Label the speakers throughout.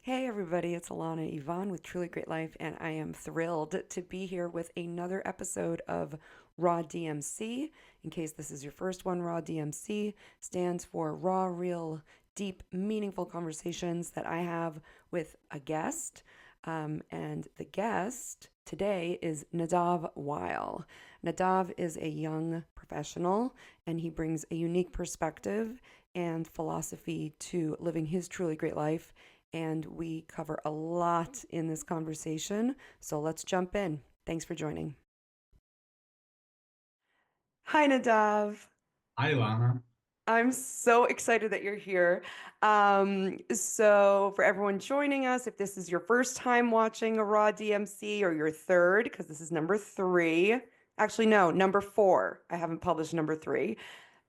Speaker 1: Hey everybody, it's Alana Yvonne with Truly Great Life, and I am thrilled to be here with another episode of RAW DMC. In case this is your first one, RAW DMC stands for Raw, Real, Deep, Meaningful Conversations that I have with a guest. And the guest today is Nadav Weil. Nadav is a young professional, and he brings a unique perspective and philosophy to living his truly great life, and we cover a lot in this conversation. So let's jump in. Thanks for joining. Hi, Nadav.
Speaker 2: Hi, Lana.
Speaker 1: I'm so excited that you're here. So, for everyone joining us, if this is your first time watching a Raw DMC or your third, because this is number three, actually, no, number four. I haven't published number three.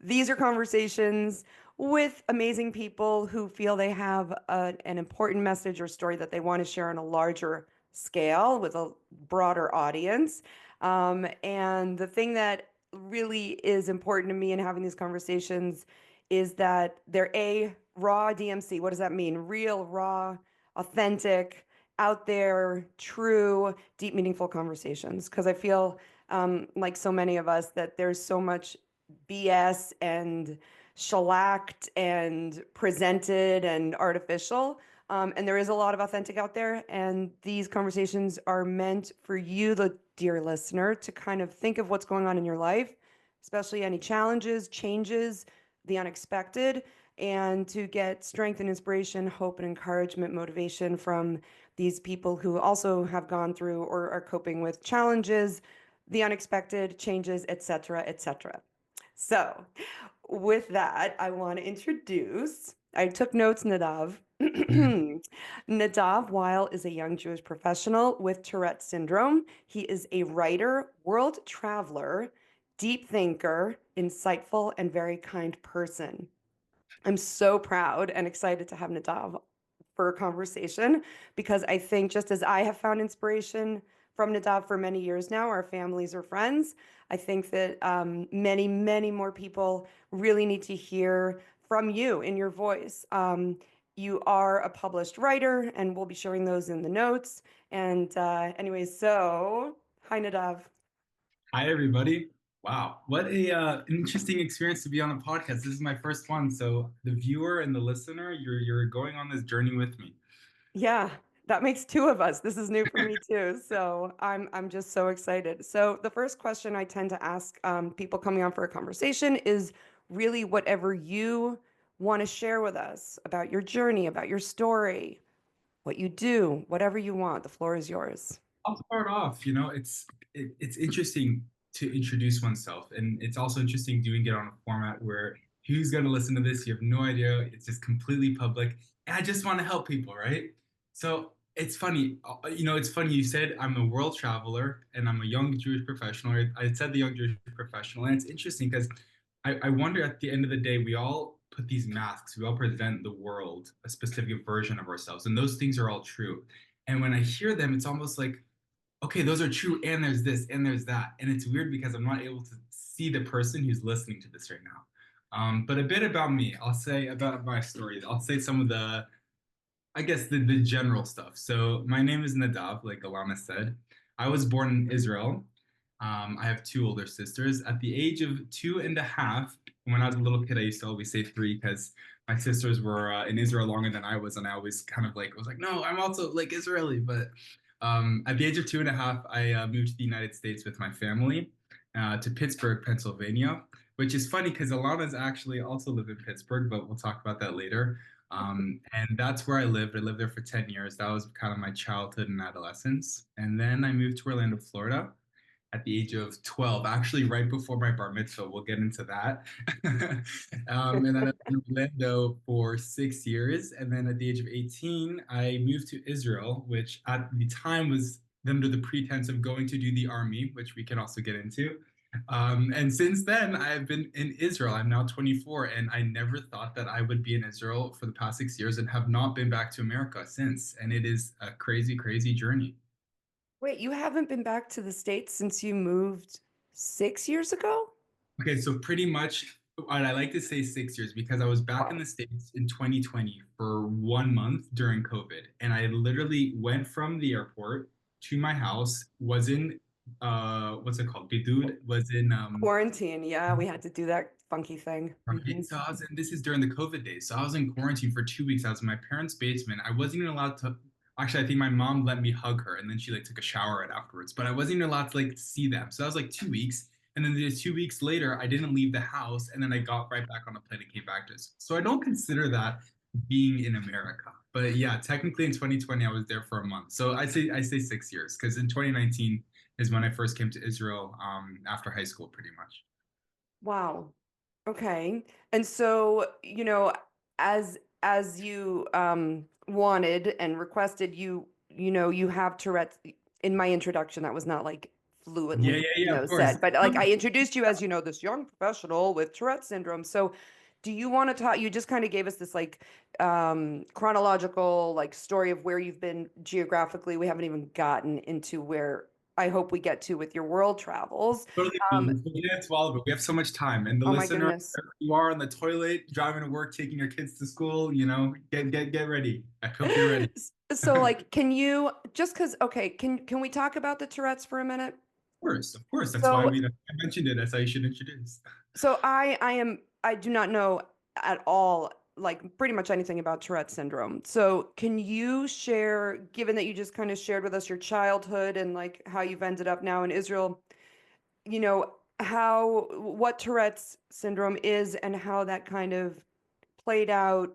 Speaker 1: These are conversations with amazing people who feel they have an important message or story that they want to share on a larger scale with a broader audience. And the thing that really is important to me in having these conversations is that they're a raw DMC. What does that mean? Real, raw, authentic, out there, true, deep, meaningful conversations. Because I feel like so many of us that there's so much BS and shellacked and presented and artificial. And there is a lot of authentic out there. And these conversations are meant for you, the dear listener, to kind of think of what's going on in your life, especially any challenges, changes, the unexpected, and to get strength and inspiration, hope and encouragement, motivation from these people who also have gone through or are coping with challenges, the unexpected changes, etc., etc. So, with that, I want to introduce, I took notes, Nadav. Nadav Weil is a young Jewish professional with Tourette Syndrome. He is a writer, world traveler, deep thinker, insightful, and very kind person. I'm so proud and excited to have Nadav for a conversation because I think just as I have found inspiration from Nadav for many years now, our families are friends. I think that many, many more people really need to hear from you in your voice. You are a published writer, and we'll be sharing those in the notes. And anyways, so hi, Nadav.
Speaker 2: Hi, everybody. Wow, what a an interesting experience to be on a podcast. This is my first one, so the viewer and the listener, you're going on this journey with me.
Speaker 1: Yeah, that makes two of us. This is new for me too. So I'm just so excited. So the first question I tend to ask people coming on for a conversation is really whatever you want to share with us about your journey, about your story, what you do, whatever you want. The floor is yours.
Speaker 2: I'll start off. It's interesting to introduce oneself, and it's also interesting doing it on a format where who's going to listen to this? You have no idea. It's just completely public, and I just want to help people, right? So it's funny. It's funny. You said I'm a world traveler and I'm a young Jewish professional. I said the young Jewish professional, and it's interesting because I wonder at the end of the day, we all put these masks. We all present the world a specific version of ourselves, and those things are all true. And when I hear them, it's almost like okay, those are true, and there's this, and there's that. And it's weird because I'm not able to see the person who's listening to this right now. But a bit about me, I'll say about my stories. I'll say some of I guess, the general stuff. So my name is Nadav, like Alana said. I was born in Israel. I have two older sisters. At the age of 2.5, when I was a little kid, I used to always say three because my sisters were in Israel longer than I was, and I always kind of like was like, no, I'm also like Israeli. But at the age of 2.5, I moved to the United States with my family to Pittsburgh, Pennsylvania, which is funny because Alana's actually also lived in Pittsburgh, but we'll talk about that later. And that's where I lived. I lived there for 10 years. That was kind of my childhood and adolescence. And then I moved to Orlando, Florida at the age of 12, actually right before my bar mitzvah. We'll get into that. And then I lived in Orlando for 6 years. And then at the age of 18, I moved to Israel, which at the time was under the pretense of going to do the army, which we can also get into. And since then, I've been in Israel. I'm now 24, and I never thought that I would be in Israel for the past 6 years and have not been back to America since. And it is a crazy, crazy journey.
Speaker 1: Wait, you haven't been back to the States since you moved 6 years ago?
Speaker 2: Okay, so pretty much I like to say 6 years because I was back in
Speaker 1: Wow.
Speaker 2: the States in 2020 for 1 month during COVID. And I literally went from the airport to my house, was in what's it called? Bidud, was in
Speaker 1: Quarantine. Yeah, we had to do that funky thing.
Speaker 2: right. So I was in, this is during the COVID days. So I was in quarantine for 2 weeks. I was in my parents' basement. I wasn't even allowed to, actually, I think my mom let me hug her and then she like took a shower right afterwards. But I wasn't even allowed to like see them. So that was like 2 weeks. And then there's 2 weeks later, I didn't leave the house. And then I got right back on a plane and came back to us. So I don't consider that being in America. But yeah, technically in 2020, I was there for a month. So I say 6 years because in 2019 is when I first came to Israel after high school, pretty much.
Speaker 1: Wow. Okay. And so, as you wanted and requested, you have Tourette's. In my introduction, that was not like
Speaker 2: Yeah,
Speaker 1: fluently,
Speaker 2: yeah, yeah, of course.
Speaker 1: said, but like I introduced you as, this young professional with Tourette syndrome. So do you want to talk? You just kind of gave us this like chronological like story of where you've been geographically. We haven't even gotten into where I hope we get to with your world travels.
Speaker 2: Totally.
Speaker 1: Um,
Speaker 2: We'll get into all of it. We have so much time. And the
Speaker 1: oh my
Speaker 2: listener,
Speaker 1: goodness.
Speaker 2: you are on the toilet, driving to work, taking your kids to school, get ready. I hope you're ready.
Speaker 1: So like can you just because okay, can we talk about the Tourette's for a minute?
Speaker 2: Of course. That's why
Speaker 1: So
Speaker 2: I mentioned it. That's how you should introduce.
Speaker 1: I do not know at all like pretty much anything about Tourette syndrome. So can you share, given that you just kind of shared with us your childhood and like how you've ended up now in Israel, how what Tourette's syndrome is and how that kind of played out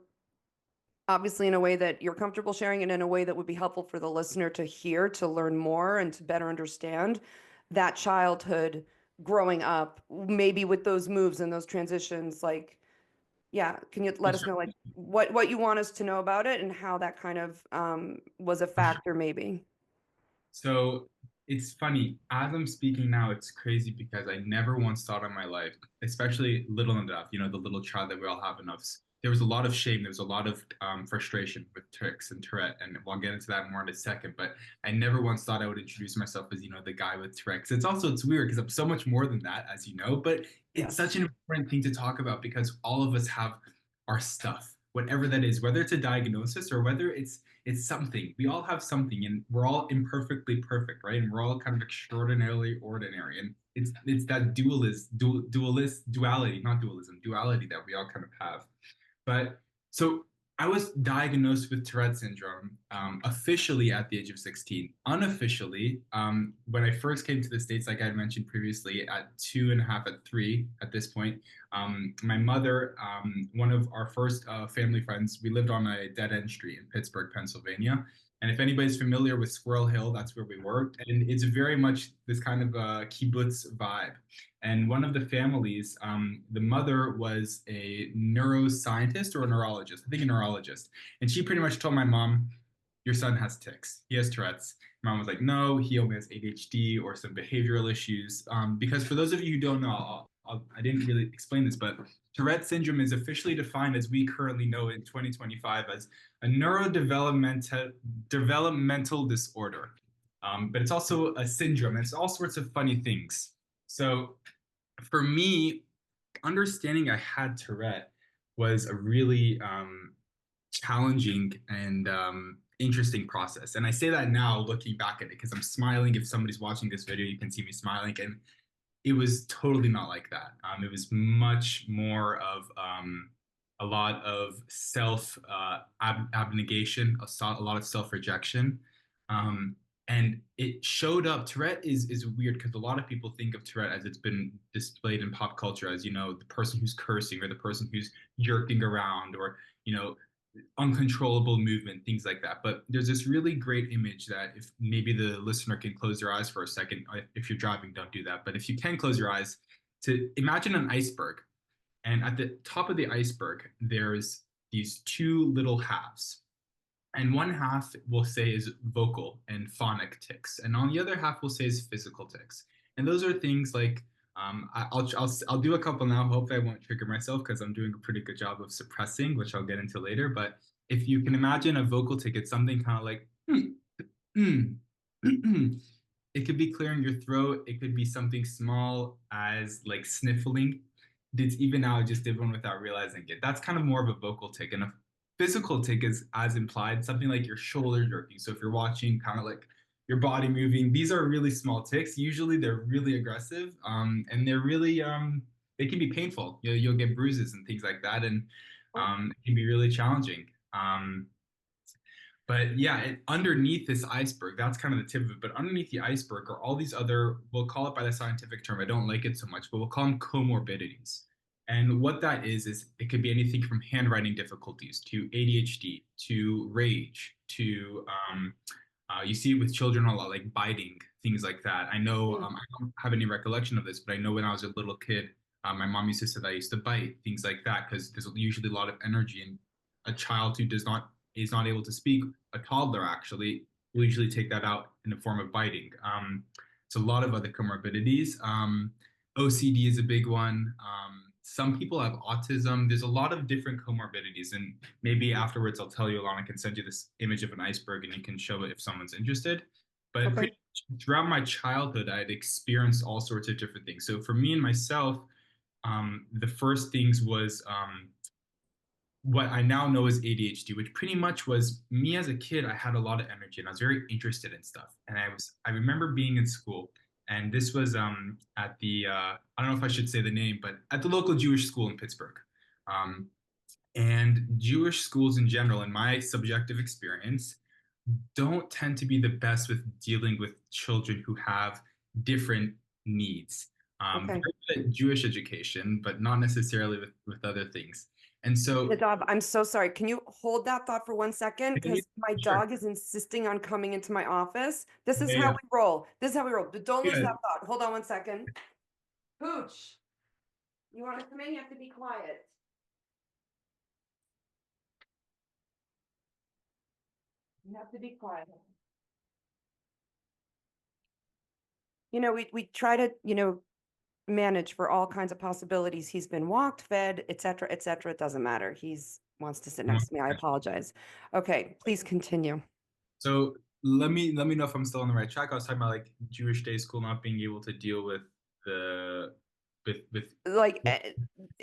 Speaker 1: obviously in a way that you're comfortable sharing and in a way that would be helpful for the listener to hear, to learn more and to better understand that childhood growing up, maybe with those moves and those transitions, like, yeah, can you let us know like what you want us to know about it and how that kind of was a
Speaker 2: For sure.
Speaker 1: factor maybe?
Speaker 2: So it's funny. As I'm speaking now, it's crazy because I never once thought in my life, especially little Nadav, the little child that we all have in us. There was a lot of shame. There was a lot of frustration with Tricks and Tourette, and we'll get into that more in a second. But I never once thought I would introduce myself as, the guy with Tourette's. It's weird because I'm so much more than that, as you know. But it's such
Speaker 1: Yes.
Speaker 2: an important thing to talk about because all of us have our stuff, whatever that is, whether it's a diagnosis or whether it's something. We all have something, and we're all imperfectly perfect, right? And we're all kind of extraordinarily ordinary. And it's that duality, not dualism, duality that we all kind of have. But so I was diagnosed with Tourette syndrome officially at the age of 16. Unofficially, when I first came to the States, like I had mentioned previously, at 2.5, at 3 at this point, my mother, one of our first family friends, we lived on a dead end street in Pittsburgh, Pennsylvania. And if anybody's familiar with Squirrel Hill, that's where we worked. And it's very much this kind of kibbutz vibe. And one of the families, the mother was a neuroscientist or a neurologist, I think a neurologist. And she pretty much told my mom, your son has tics. He has Tourette's. My mom was like, no, he only has ADHD or some behavioral issues. Because for those of you who don't know, I didn't really explain this, but Tourette syndrome is officially defined as we currently know in 2025 as a neurodevelopmental disorder. But it's also a syndrome. And it's all sorts of funny things. So for me, understanding I had Tourette was a really challenging and interesting process. And I say that now looking back at it because I'm smiling. If somebody's watching this video, you can see me smiling. And it was totally not like that. It was much more of a lot of self abnegation, a lot of self rejection. Um, and it showed up. Tourette is weird because a lot of people think of Tourette as it's been displayed in pop culture as, the person who's cursing or the person who's jerking around or, uncontrollable movement, things like that. But there's this really great image that if maybe the listener can close their eyes for a second, if you're driving, don't do that. But if you can close your eyes, to imagine an iceberg. And at the top of the iceberg, there's these two little halves. And one half we'll say is vocal and phonic tics, and on the other half we'll say is physical tics. And those are things like I'll do a couple now. Hopefully, I won't trigger myself because I'm doing a pretty good job of suppressing, which I'll get into later. But if you can imagine a vocal tic, it's something kind of like it could be clearing your throat. It could be something small as like sniffling. it's even now I just did one without realizing it. That's kind of more of a vocal tic, and a physical tic is as implied, something like your shoulder jerking. So if you're watching, kind of like your body moving, these are really small tics. Usually they're really aggressive, and they're really they can be painful. You'll get bruises and things like that, and it can be really challenging. But yeah, underneath this iceberg, that's kind of the tip of it. But underneath the iceberg are all these other, we'll call it by the scientific term. I don't like it so much, but we'll call them comorbidities. And what that is it could be anything from handwriting difficulties to ADHD to rage to you see it with children a lot, like biting, things like that. I know
Speaker 1: Mm.
Speaker 2: I don't have any recollection of this, but I know when I was a little kid, my mom used to say that I used to bite, things like that, because there's usually a lot of energy. And a child who does not is not able to speak, a toddler actually, will usually take that out in the form of biting. So a lot of other comorbidities. OCD is a big one. Some people have autism. There's a lot of different comorbidities, and maybe afterwards I'll tell you, Alana, I can send you this image of an iceberg, and you can show it if someone's interested. But
Speaker 1: Okay.
Speaker 2: pretty much throughout my childhood, I'd experienced all sorts of different things. So for me and myself, the first things was what I now know as ADHD, which pretty much was me as a kid. I had a lot of energy and I was very interested in stuff. And I remember being in school, and this was at the I don't know if I should say the name, but at the local Jewish school in Pittsburgh. Um, and Jewish schools in general, in my subjective experience, don't tend to be the best with dealing with children who have different needs.
Speaker 1: Okay.
Speaker 2: Very good at Jewish education, but not necessarily with other things. And so,
Speaker 1: Nadav, I'm so sorry. Can you hold that thought for 1 second? Because my
Speaker 2: sure.
Speaker 1: dog is insisting on coming into my office. This is
Speaker 2: Yeah,
Speaker 1: how
Speaker 2: yeah.
Speaker 1: we roll. This is how we roll. But don't lose that
Speaker 2: Good.
Speaker 1: thought. Hold on 1 second. Pooch, you want to come in? You have to be quiet. You have to be quiet. We try to, manage for all kinds of possibilities. He's been walked, fed, et cetera, et cetera. It doesn't matter. He's wants to sit next to me. I apologize. Okay, please continue.
Speaker 2: So let me know if I'm still on the right track. I was talking about like Jewish day school not being able to deal with the with
Speaker 1: Like
Speaker 2: different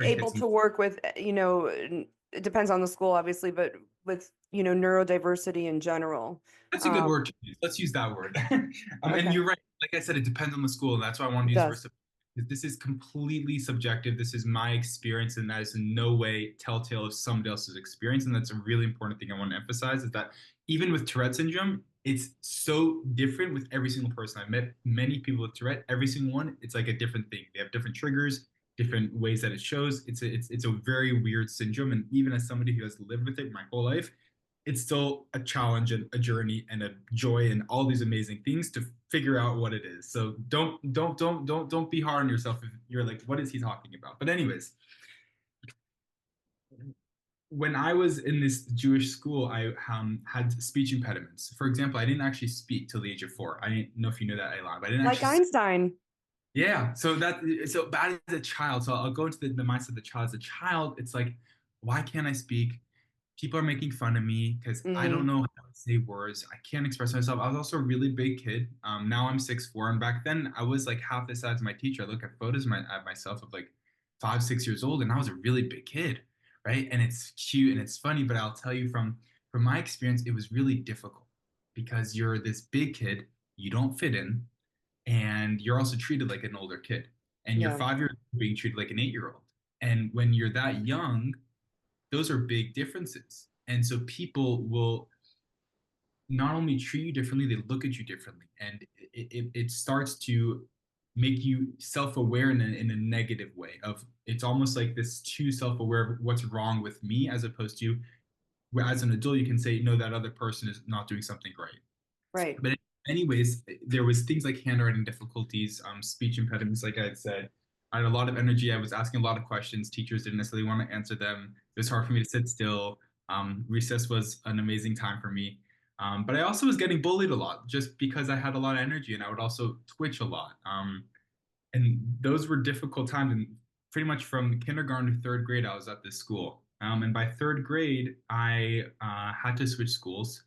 Speaker 1: able
Speaker 2: kids.
Speaker 1: to work with, it depends on the school, obviously, but with, neurodiversity in general.
Speaker 2: That's a good
Speaker 1: Um,
Speaker 2: word to use. Let's use that word. And
Speaker 1: okay,
Speaker 2: you're right. Like I said, it depends on the school, and that's why I wanted to
Speaker 1: it
Speaker 2: use the word
Speaker 1: does.
Speaker 2: subjective. This is completely subjective. This is my experience, and that is in no way telltale of somebody else's experience. And that's a really important thing I want to emphasize is that even with Tourette syndrome, it's so different with every single person. I've met many people with Tourette. Every single one, it's like a different thing. They have different triggers, different ways that it shows. It's a very weird syndrome. And even as somebody who has lived with it my whole life, it's still a challenge and a journey and a joy and all these amazing things to figure out what it is. So don't be hard on yourself if you're like, what is he talking about? But anyways, when I was in this Jewish school, I had speech impediments. For example, I didn't actually speak till the age of 4. I didn't know if you know that, Elon, but I didn't
Speaker 1: Like
Speaker 2: actually.
Speaker 1: Einstein.
Speaker 2: Yeah, so bad as a child. So I'll go into the mindset of the child. As a child, it's like, why can't I speak? People are making fun of me because I don't
Speaker 1: Mm,
Speaker 2: know how to say words. I can't express myself. I was also a really big kid. Now I'm 6'4", and back then I was like half the size of my teacher. I look at photos at myself of like 5, 6 years old, and I was a really big kid, right? And it's cute and it's funny, but I'll tell you from my experience, it was really difficult because you're this big kid, you don't fit in, and you're also treated like an older kid, and you're
Speaker 1: yeah,
Speaker 2: 5 years old being treated like an 8-year old. And when you're that young, those are big differences. And so people will not only treat you differently, they look at you differently. And it starts to make you self-aware in a negative way of it's almost like this too self-aware of what's wrong with me as opposed to where as an adult you can say no, that other person is not doing something right.
Speaker 1: right.
Speaker 2: But anyways, there was things like handwriting difficulties, speech impediments, like I had said. I had a lot of energy. I was asking a lot of questions. Teachers didn't necessarily want to answer them. It was hard for me to sit still. Recess was an amazing time for me. But I also was getting bullied a lot just because I had a lot of energy and I would also twitch a lot. And those were difficult times. And pretty much from kindergarten to third grade, I was at this school. And by third grade, I had to switch schools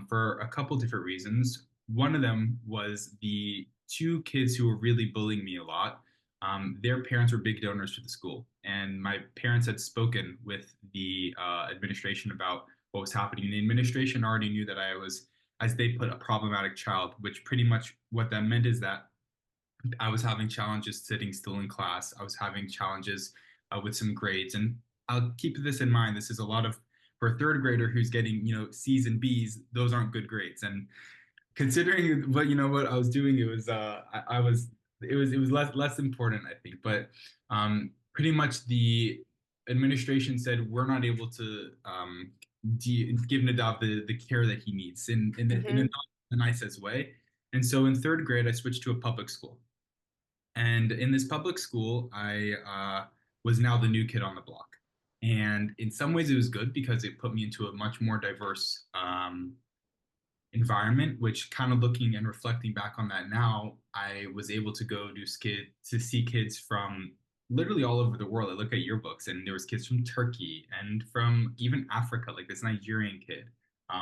Speaker 2: for a couple different reasons. One of them was the two kids who were really bullying me a lot. their parents were big donors to the school, and my parents had spoken with the administration about what was happening. The administration already knew that I was, as they put, a problematic child, which pretty much what that meant is that I was having challenges sitting still in class. I was having challenges with some grades, and I'll keep this in mind. This is a lot of for a third grader who's getting C's and B's. Those aren't good grades, and considering what I was doing, it was I was it was less important, I think. But pretty much the administration said we're not able to give Nadav the care that he needs in a
Speaker 1: Mm-hmm.
Speaker 2: not the nicest way. And so in third grade, I switched to a public school. And in this public school, I was now the new kid on the block. And in some ways, it was good because it put me into a much more diverse environment, which kind of looking and reflecting back on that now, I was able to go to see kids from literally all over the world. I look at yearbooks and there was kids from Turkey and from even Africa, like this Nigerian kid.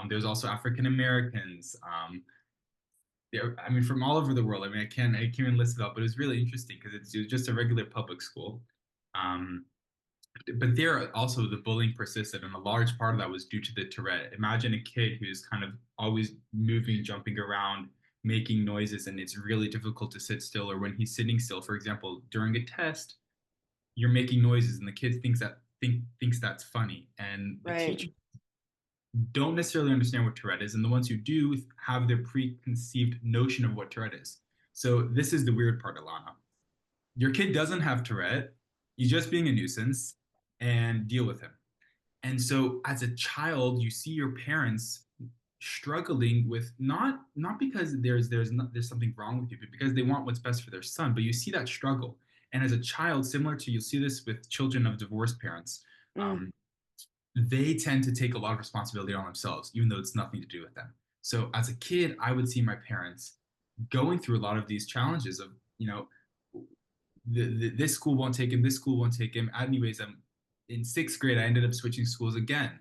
Speaker 2: There was also African Americans. I mean, from all over the world. I mean, I can't even list it all, but it was really interesting because it was just a regular public school. Um, but there also the bullying persisted, and a large part of that was due to the Tourette. Imagine a kid who's kind of always moving, jumping around, making noises, and it's really difficult to sit still. Or when he's sitting still, for example, during a test, you're making noises, and the kid thinks that's funny, and the teacher
Speaker 1: Right.
Speaker 2: don't necessarily understand what Tourette is, and the ones who do have their preconceived notion of what Tourette is. So this is the weird part, Alana. Your kid doesn't have Tourette. He's just being a nuisance, and deal with him. And so as a child, you see your parents struggling with not because there's something wrong with you, but because they want what's best for their son. But you see that struggle. And as a child, similar to you'll see this with children of divorced parents,
Speaker 1: Mm.
Speaker 2: they tend to take a lot of responsibility on themselves, even though it's nothing to do with them. So as a kid, I would see my parents going through a lot of these challenges of, this school won't take him, this school won't take him. Anyways, I'm in sixth grade, I ended up switching schools again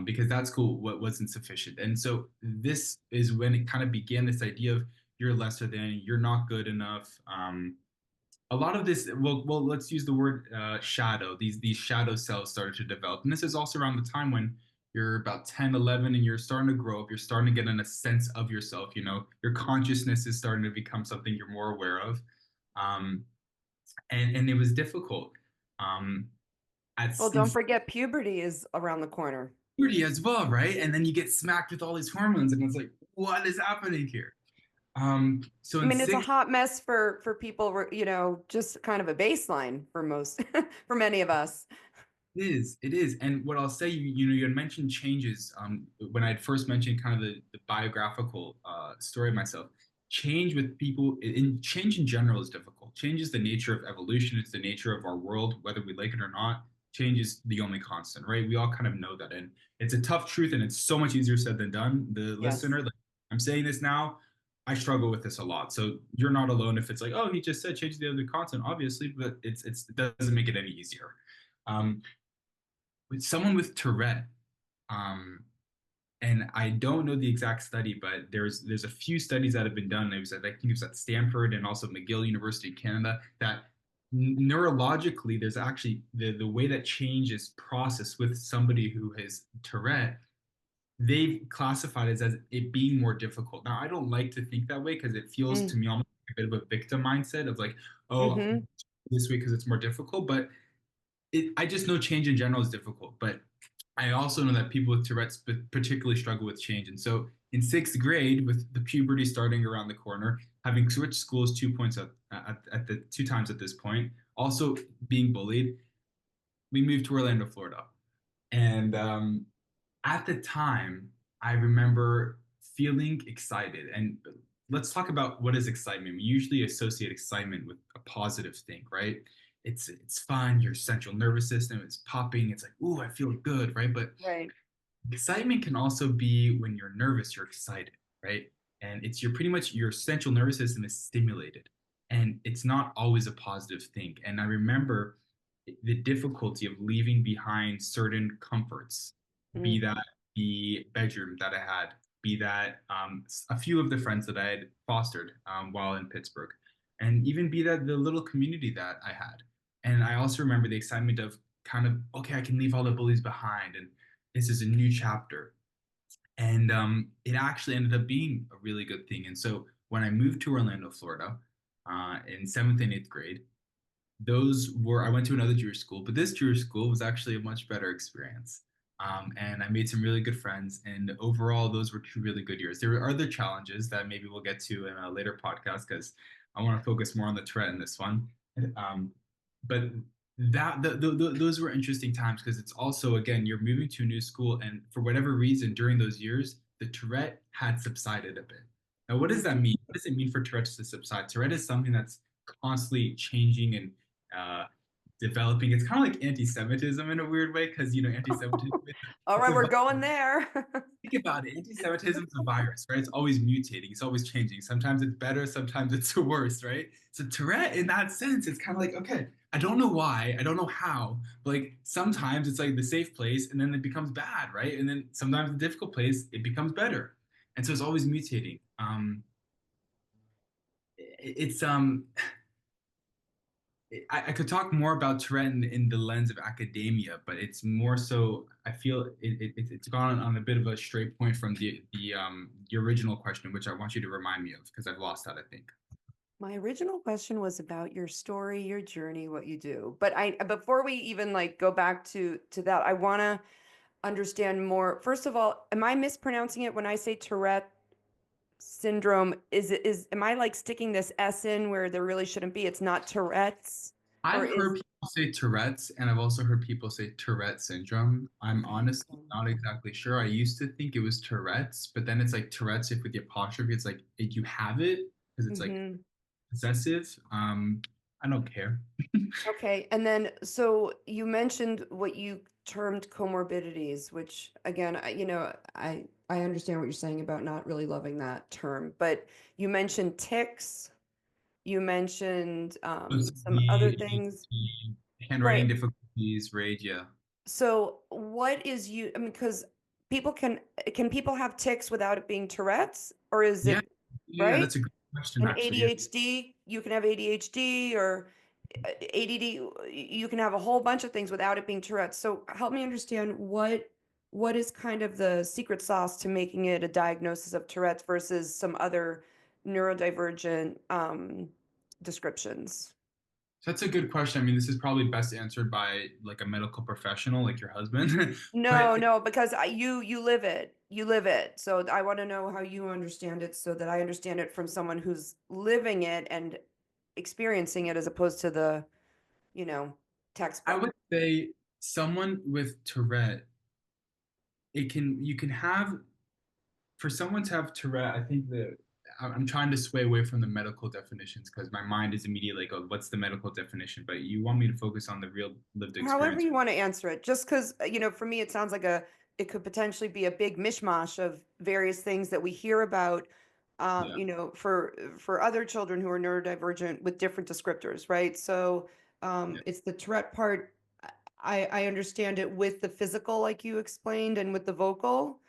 Speaker 2: because that school wasn't sufficient. And so this is when it kind of began this idea of you're lesser than, you're not good enough. A lot of this, well, let's use the word shadow. These shadow cells started to develop, and this is also around the time when you're about 10, 11, and you're starting to grow up. You're starting to get in a sense of yourself. Your consciousness is starting to become something you're more aware of, um, and it was difficult. Um, at
Speaker 1: Well,
Speaker 2: in
Speaker 1: don't forget puberty is around the corner.
Speaker 2: puberty as well, right? And then you get smacked with all these hormones, and it's like, what is happening here? So
Speaker 1: I
Speaker 2: in
Speaker 1: mean, it's a
Speaker 2: sixth
Speaker 1: hot mess for people, just kind of a baseline for most, for many of us.
Speaker 2: It is. And what I'll say, you had mentioned changes when I'd first mentioned kind of the biographical story of myself. Change with people, change in general is difficult. Change is the nature of evolution. It's the nature of our world, whether we like it or not. Change is the only constant, right? We all kind of know that. And it's a tough truth, and it's so much easier said than done. The
Speaker 1: Yes.
Speaker 2: listener, like, I'm saying this now, I struggle with this a lot. So you're not alone if it's like, oh, he just said change the other constant, obviously, but it doesn't make it any easier. Um, with someone with Tourette, um, and I don't know the exact study, but there's a few studies that have been done. I think it was at Stanford and also McGill University in Canada that neurologically there's actually the way that change is processed with somebody who has Tourette. They've classified it as it being more difficult. Now, I don't like to think that way because it feels to
Speaker 1: Mm.
Speaker 2: me almost like a bit of a victim mindset of like, oh,
Speaker 1: Mm-hmm.
Speaker 2: this way because it's more difficult. But I just know change in general is difficult, but I also know that people with Tourette's particularly struggle with change. And so in sixth grade, with the puberty starting around the corner, having switched schools 2 points at the 2 times at this point, also being bullied, we moved to Orlando, Florida. And at the time, I remember feeling excited. And let's talk about what is excitement. We usually associate excitement with a positive thing, right? It's fun. Your central nervous system is popping. It's like, ooh, I feel good, right? But
Speaker 1: Right.
Speaker 2: excitement can also be when you're nervous, you're excited, right? And it's pretty much your central nervous system is stimulated, and it's not always a positive thing. And I remember the difficulty of leaving behind certain comforts, be
Speaker 1: Mm.
Speaker 2: that the bedroom that I had, be that a few of the friends that I had fostered while in Pittsburgh. and even be that the little community that I had. And I also remember the excitement of kind of, okay, I can leave all the bullies behind, and this is a new chapter. And it actually ended up being a really good thing. And so when I moved to Orlando, Florida, in seventh and eighth grade, I went to another Jewish school, but this Jewish school was actually a much better experience. And I made some really good friends. And overall, those were two really good years. There were other challenges that maybe we'll get to in a later podcast because I want to focus more on the Tourette in this one. Um, but those were interesting times because it's also, again, you're moving to a new school. And for whatever reason, during those years, the Tourette had subsided a bit. Now, what does that
Speaker 1: Mhm.
Speaker 2: mean? What does it mean for Tourette to subside? Tourette is something that's constantly changing and uh, developing. It's kind of like anti-Semitism in a weird way because anti-Semitism
Speaker 1: All
Speaker 2: it's
Speaker 1: right,
Speaker 2: a
Speaker 1: we're going there.
Speaker 2: think about it. Anti-Semitism is a virus, right? It's always mutating. It's always changing. Sometimes it's better. Sometimes it's worse, right? So Tourette, in that sense, it's kind of like okay, I don't know why, I don't know how, but like sometimes it's like the safe place, and then it becomes bad, right? And then sometimes the difficult place, it becomes better, and so it's always mutating. It's I could talk more about Tourette in the lens of academia, but it's more so I feel it's gone on a bit of a straight point from the original question, which I want you to remind me of because I've lost that, I think.
Speaker 1: My original question was about your story, your journey, what you do. But I before we even like go back to that, I want to understand more. First of all, am I mispronouncing it when I say Tourette syndrome? Am I like sticking this S in where there really shouldn't be? It's not Tourette's, or
Speaker 2: I've heard
Speaker 1: is
Speaker 2: people say Tourette's, and I've also heard people say Tourette syndrome. I'm
Speaker 1: okay.
Speaker 2: honestly not exactly sure. I used to think it was Tourette's, but then it's like Tourette's if with the apostrophe, it's like you have it because it's like
Speaker 1: Mm-hmm.
Speaker 2: possessive. I don't care.
Speaker 1: Okay, and then so you mentioned what you termed comorbidities, which again, I understand what you're saying about not really loving that term, but you mentioned tics, you mentioned some other
Speaker 2: OCD,
Speaker 1: things,
Speaker 2: ADHD, handwriting
Speaker 1: right?
Speaker 2: difficulties, rage, yeah.
Speaker 1: So what is you? I mean, because people can people have tics without it being Tourette's, or is
Speaker 2: Yeah,
Speaker 1: it
Speaker 2: yeah,
Speaker 1: right?
Speaker 2: that's a good question,
Speaker 1: And
Speaker 2: actually. Yeah.
Speaker 1: ADHD, you can have ADHD or ADD, you can have a whole bunch of things without it being Tourette's. So help me understand what is kind of the secret sauce to making it a diagnosis of Tourette's versus some other neurodivergent descriptions.
Speaker 2: So that's a good question. I mean, this is probably best answered by like a medical professional, like your husband.
Speaker 1: No,
Speaker 2: But
Speaker 1: no, because you live it. You live it. So I want to know how you understand it so that I understand it from someone who's living it and experiencing it as opposed to the, you know,
Speaker 2: I
Speaker 1: textbook.
Speaker 2: would say someone with Tourette, you can have for someone to have Tourette, I think that I'm trying to sway away from the medical definitions because my mind is immediately like, oh, what's the medical definition? But you want me to focus on the real lived
Speaker 1: However
Speaker 2: experience.
Speaker 1: you want to answer it, just because, for me, it sounds like it could potentially be a big mishmash of various things that we hear about,
Speaker 2: Yeah.
Speaker 1: for other children who are neurodivergent with different descriptors, right? So,
Speaker 2: Yeah.
Speaker 1: it's the Tourette part. I understand it with the physical, like you explained, and with the vocal.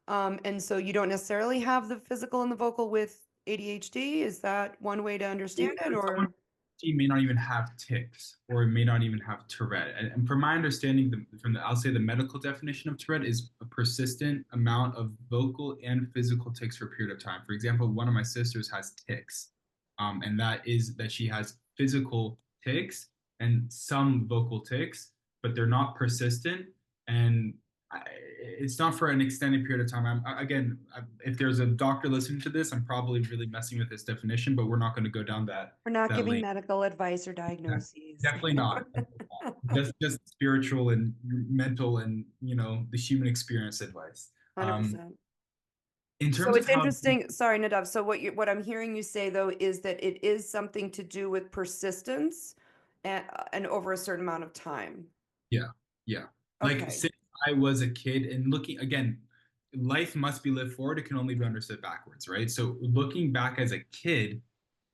Speaker 1: And so you don't necessarily have the physical and the vocal with ADHD. Is that one way to understand it,
Speaker 2: Someone
Speaker 1: or?
Speaker 2: may not even have tics or may not even have Tourette. And from my understanding, I'll say the medical definition of Tourette is a persistent amount of vocal and physical tics for a period of time. For example, one of my sisters has tics, and that is that she has physical tics and some vocal tics, but they're not persistent. And it's not for an extended period of time. If there's a doctor listening to this, I'm probably really messing with this definition, but we're not going to go down
Speaker 1: We're not
Speaker 2: that
Speaker 1: giving
Speaker 2: lane.
Speaker 1: medical advice or
Speaker 2: Yeah,
Speaker 1: diagnoses.
Speaker 2: definitely not. Definitely not. Just spiritual and mental and the human experience advice. Um,
Speaker 1: 100%.
Speaker 2: in
Speaker 1: So
Speaker 2: terms of
Speaker 1: it's
Speaker 2: how,
Speaker 1: interesting. Sorry, Nadav. So what I'm hearing you say though is that it is something to do with persistence and over a certain amount of time.
Speaker 2: yeah, yeah. Like
Speaker 1: Okay.
Speaker 2: since I was a kid and looking again, life must be lived forward. It can only be understood backwards, right? So looking back as a kid,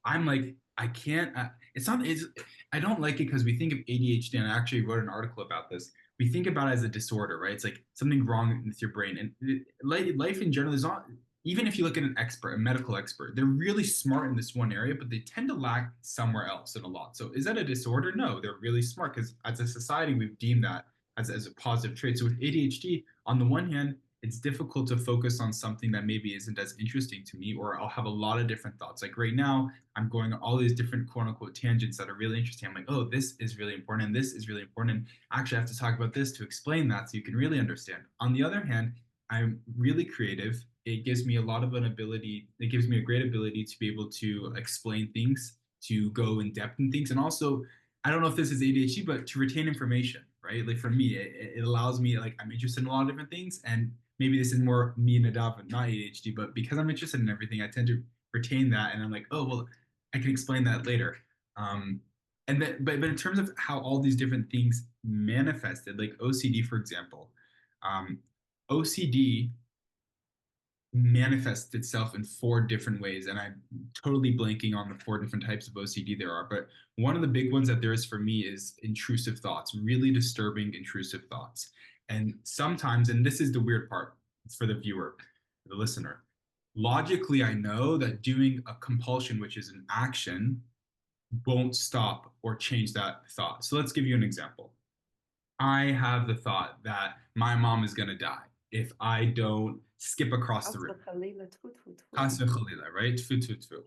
Speaker 2: I'm like, I can't. It's not. It's. I don't like it because we think of ADHD, and I actually wrote an article about this. We think about it as a disorder, right? It's like something wrong with your brain, and life in general is not. even if you look at an expert, a medical expert, they're really smart in this one area, but they tend to lack somewhere else in a lot. So is that a disorder? No, they're really smart because as a society, we've deemed that as a positive trait. So with ADHD, on the one hand, it's difficult to focus on something that maybe isn't as interesting to me, or I'll have a lot of different thoughts. Like right now, I'm going on all these different quote unquote tangents that are really interesting. I'm like, oh, this is really important, and this is really important. And actually, I have to talk about this to explain that so you can really understand. On the other hand, I'm really creative. It gives me a lot of an ability, it gives me a great ability to be able to explain things, to go in depth in things. And also, I don't know if this is ADHD, but to retain information, right? Like for me, it allows me, like, I'm interested in a lot of different things. And maybe this is more me and Nadav and not ADHD, but because I'm interested in everything, I tend to retain that. And I'm like, oh, well, I can explain that later. Um, and then, but in terms of how all these different things manifested, like OCD, for example, um, OCD manifests itself in four different ways. And I'm totally blanking on the four different types of OCD there are. But one of the big ones that there is for me is intrusive thoughts, really disturbing intrusive thoughts. And sometimes, and this is the weird part for the viewer, the listener, logically, I know that doing a compulsion, which is an action, won't stop or change that thought. So let's give you an example. I have the thought that my mom is going to die if I don't skip across the room. Hasbe Khalila, right? Tfu, tfu, tfu.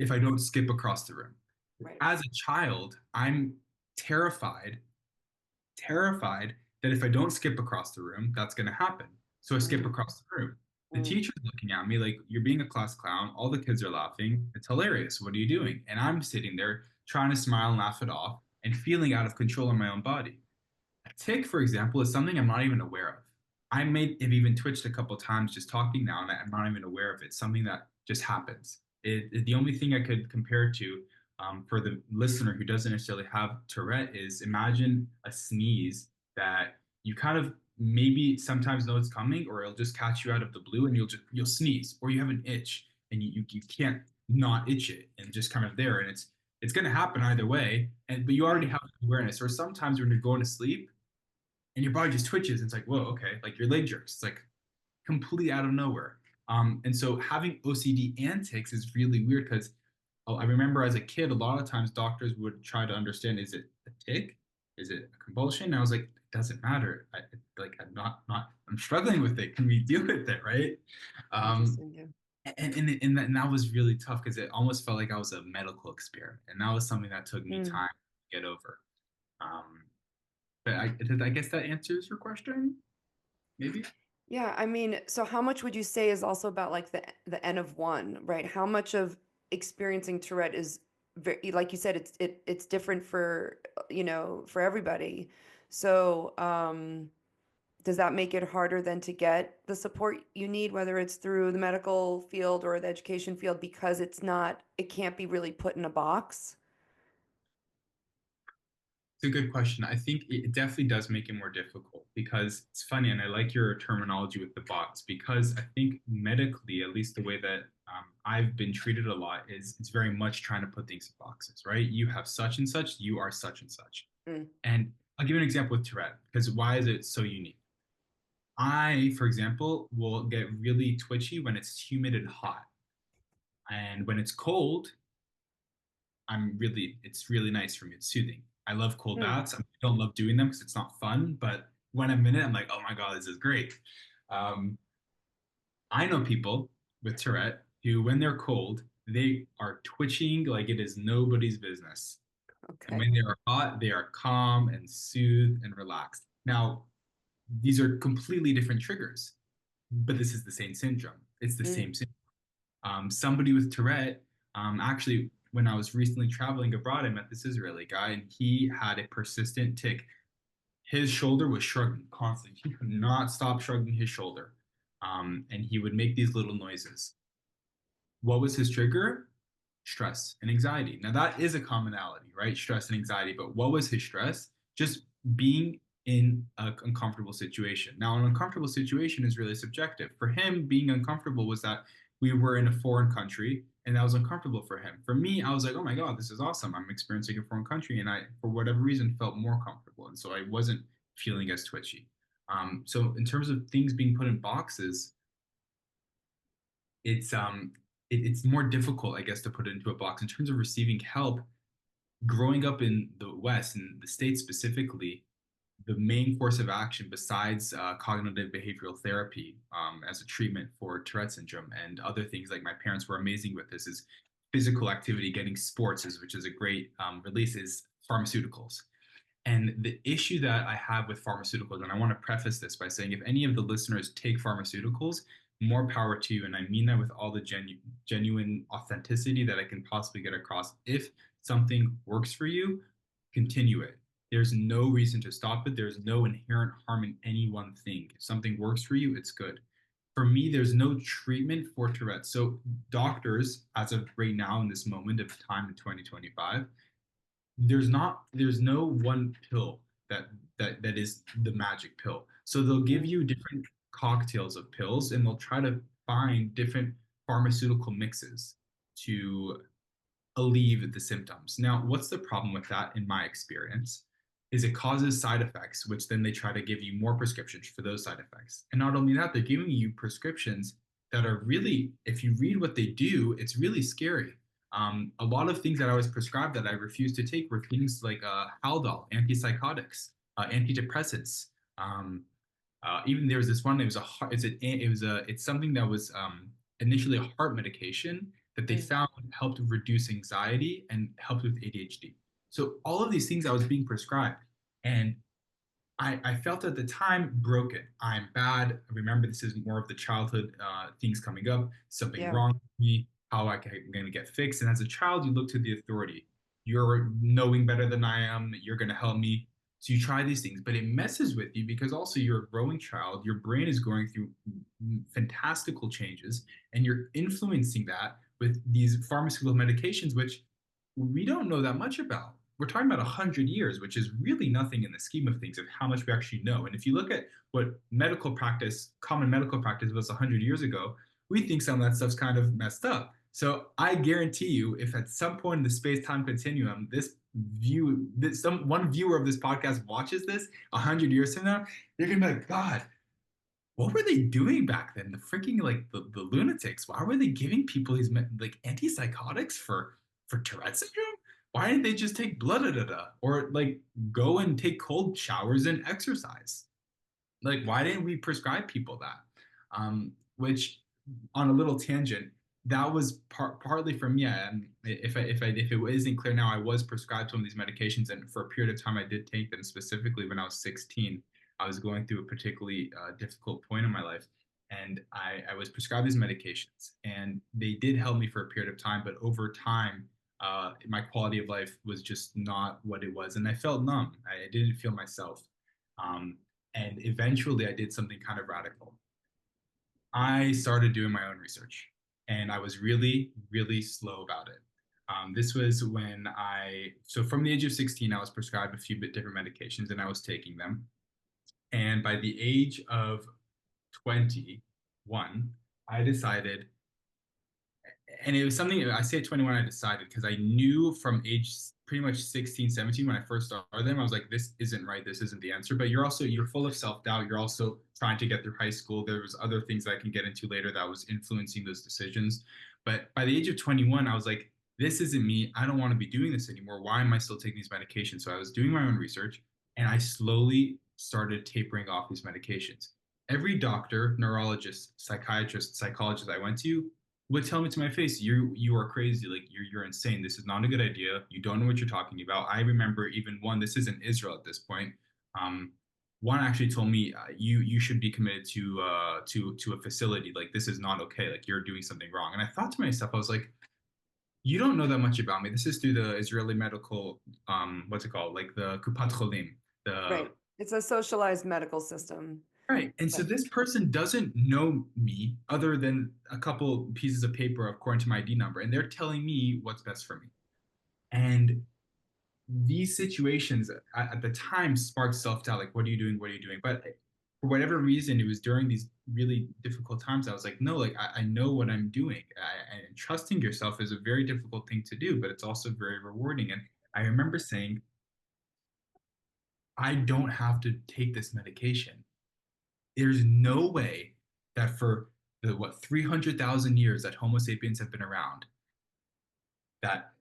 Speaker 2: If I don't skip across the room.
Speaker 1: Right.
Speaker 2: As a child, I'm terrified, terrified that if I don't skip across the room, that's going to happen. So I skip across the room. The teacher's looking at me like, you're being a class clown. All the kids are laughing. It's hilarious. What are you doing? And I'm sitting there trying to smile and laugh it off and feeling out of control in my own body. A tick, for example, is something I'm not even aware of. I may have even twitched a couple times just talking now, and I'm not even aware of it. Something that just happens. The only thing I could compare it to for the listener who doesn't necessarily have Tourette is imagine a sneeze that you kind of maybe sometimes know it's coming, or it'll just catch you out of the blue, and you'll sneeze, or you have an itch and you can't not itch it, and just kind of there, and it's going to happen either way, and but you already have awareness. Or sometimes when you're going to sleep and your body just twitches. And it's like, whoa, okay, like your leg jerks. It's like completely out of nowhere. And so having OCD antics is really weird because I remember as a kid, a lot of times doctors would try to understand, is it a tick? Is it a convulsion? And I was like, it doesn't matter. I'm struggling with it. Can we deal with it, right?
Speaker 1: Yeah.
Speaker 2: And that was really tough because it almost felt like I was a medical experiment. And that was something that took me time to get over. But I guess that answers your question, maybe.
Speaker 1: Yeah, I mean, so how much would you say is also about like the N of one, right? How much of experiencing Tourette is very, like you said, it's different for, for everybody. So, does that make it harder then to get the support you need, whether it's through the medical field or the education field, because it can't be really put in a box?
Speaker 2: It's a good question. I think it definitely does make it more difficult because it's funny, and I like your terminology with the box because I think medically, at least the way that I've been treated a lot, is it's very much trying to put things in boxes, right? You have such and such, you are such and such.
Speaker 1: Mm.
Speaker 2: And I'll give you an example with Tourette because why is it so unique? I, for example, will get really twitchy when it's humid and hot. And when it's cold, it's really nice for me. It's soothing. I love cold
Speaker 1: Mm.
Speaker 2: baths. I don't love doing them because it's not fun, but when I'm in it, I'm like, oh my God, this is great. Um, I know people with Tourette who, when they're cold, they are twitching like it is nobody's business. And
Speaker 1: Okay.
Speaker 2: when they are hot, they are calm and soothed and relaxed. Now, these are completely different triggers, but this is the same syndrome. It's the
Speaker 1: Mm.
Speaker 2: same syndrome. Somebody with Tourette, actually, when I was recently traveling abroad, I met this Israeli guy, and he had a persistent tick. His shoulder was shrugging constantly. He could not stop shrugging his shoulder. And he would make these little noises. What was his trigger? Stress and anxiety. Now, that is a commonality, right? Stress and anxiety. But what was his stress? Just being in an uncomfortable situation. Now, an uncomfortable situation is really subjective. For him, being uncomfortable was that we were in a foreign country and that was uncomfortable for him. For me, I was like, oh my God, this is awesome. I'm experiencing a foreign country. And I, for whatever reason, felt more comfortable. And so I wasn't feeling as twitchy. So, in terms of things being put in boxes, it's more difficult, I guess, to put it into a box in terms of receiving help. Growing up in the West, in the States specifically, the main course of action besides cognitive behavioral therapy as a treatment for Tourette syndrome and other things like my parents were amazing with this is physical activity, getting sports, which is a great release, is pharmaceuticals. And the issue that I have with pharmaceuticals, and I want to preface this by saying if any of the listeners take pharmaceuticals, more power to you. And I mean that with all the genuine authenticity that I can possibly get across. If something works for you, continue it. There's no reason to stop it. There's no inherent harm in any one thing. If something works for you, it's good. For me, there's no treatment for Tourette. So doctors, as of right now in this moment of time in 2025, there's no one pill that is the magic pill. So they'll give you different cocktails of pills and they'll try to find different pharmaceutical mixes to alleviate the symptoms. Now, what's the problem with that in my experience? Is it causes side effects, which then they try to give you more prescriptions for those side effects. And not only that, they're giving you prescriptions that are really, if you read what they do, it's really scary. A lot of things that I was prescribed that I refused to take were things like Haldol, antipsychotics, antidepressants. Even there was this one. It was a it's something that was initially a heart medication that they found helped reduce anxiety and helped with ADHD. So all of these things I was being prescribed, and I felt at the time broken. I'm bad. Remember, this is more of the childhood things coming up. Something
Speaker 1: Yeah.
Speaker 2: wrong with me. How I'm going to get fixed. And as a child, you look to the authority. You're knowing better than I am. You're going to help me. So you try these things, but it messes with you because also you're a growing child. Your brain is going through fantastical changes, and you're influencing that with these pharmaceutical medications, which we don't know that much about. We're talking about 100 years, which is really nothing in the scheme of things of how much we actually know. And if you look at what medical practice, common medical practice was 100 years ago, we think some of that stuff's kind of messed up. So I guarantee you, if at some point in the space-time continuum, some one viewer of this podcast watches this 100 years from now, you're gonna be like, God, what were they doing back then? The freaking like the lunatics. Why were they giving people these like antipsychotics for Tourette syndrome? Why didn't they just take blood or like go and take cold showers and exercise? Like, why didn't we prescribe people that? Which, on a little tangent, that was partly from yeah. And if it isn't clear now, I was prescribed some of these medications, and for a period of time, I did take them. Specifically, when I was 16, I was going through a particularly difficult point in my life, and I was prescribed these medications, and they did help me for a period of time. But over time, my quality of life was just not what it was, and I felt numb. I didn't feel myself. Um, and eventually, I did something kind of radical. I started doing my own research, and I was really, really slow about it. This was when so from the age of 16, I was prescribed a few bit different medications, and I was taking them. And by the age of 21, I decided, and it was something I say at 21, I decided because I knew from age pretty much 16, 17 when I first started them, I was like, this isn't right. This isn't the answer. But you're full of self-doubt. You're also trying to get through high school. There was other things that I can get into later that was influencing those decisions. But by the age of 21, I was like, this isn't me. I don't want to be doing this anymore. Why am I still taking these medications? So I was doing my own research and I slowly started tapering off these medications. Every doctor, neurologist, psychiatrist, psychologist I went to would tell me to my face, you are crazy, like you're insane. This is not a good idea. You don't know what you're talking about. I remember even one. This is in Israel at this point. Um, One actually told me you should be committed to a facility. Like this is not okay. Like you're doing something wrong. And I thought to myself, I was like, you don't know that much about me. This is through the Israeli medical what's it called, like the Kupat Cholim, the
Speaker 1: Right. It's a socialized medical system.
Speaker 2: right. And so
Speaker 1: Right.
Speaker 2: this person doesn't know me other than a couple pieces of paper according to my ID number, and they're telling me what's best for me. And these situations at the time sparked self-doubt, like, what are you doing? What are you doing? But for whatever reason, it was during these really difficult times, I was like, no, like I know what I'm doing. And trusting yourself is a very difficult thing to do, but it's also very rewarding. And I remember saying, I don't have to take this medication. There's no way that for the what 300,000 years that Homo sapiens have been around, that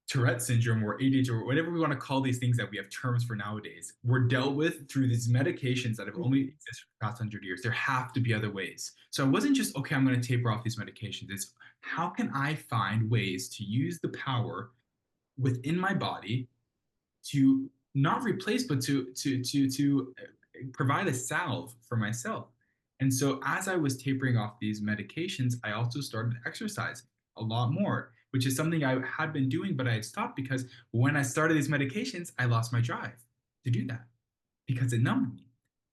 Speaker 2: Tourette syndrome or ADHD or whatever we want to call these things that we have terms for nowadays were dealt with through these medications that have only existed for the past 100 years. There have to be other ways. So it wasn't just, okay, I'm going to taper off these medications. It's how can I find ways to use the power within my body to not replace, but to provide a salve for myself. And so as I was tapering off these medications, I also started exercising a lot more, which is something I had been doing, but I had stopped because when I started these medications, I lost my drive to do that because it numbed me.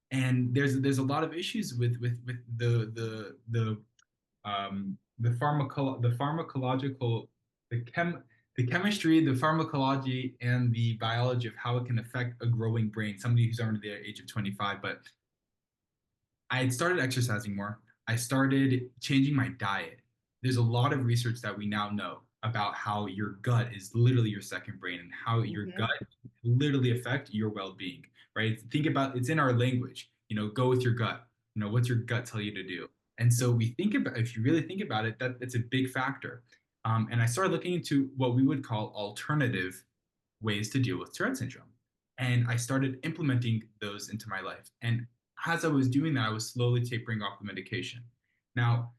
Speaker 2: And there's a lot of issues with the pharmacological the chem the chemistry, the pharmacology, and the biology of how it can affect a growing brain, somebody who's under the age of 25. But I had started exercising more. I started changing my diet. There's a lot of research that we now know about how your gut is literally your second brain and how your
Speaker 1: Mhm.
Speaker 2: gut literally affect your well-being, right? Think about it's in our language, go with your gut. What's your gut tell you to do? And so we think about, if you really think about it, that it's a big factor. And I started looking into what we would call alternative ways to deal with Tourette syndrome. And I started implementing those into my life. And as I was doing that, I was slowly tapering off the medication. Now,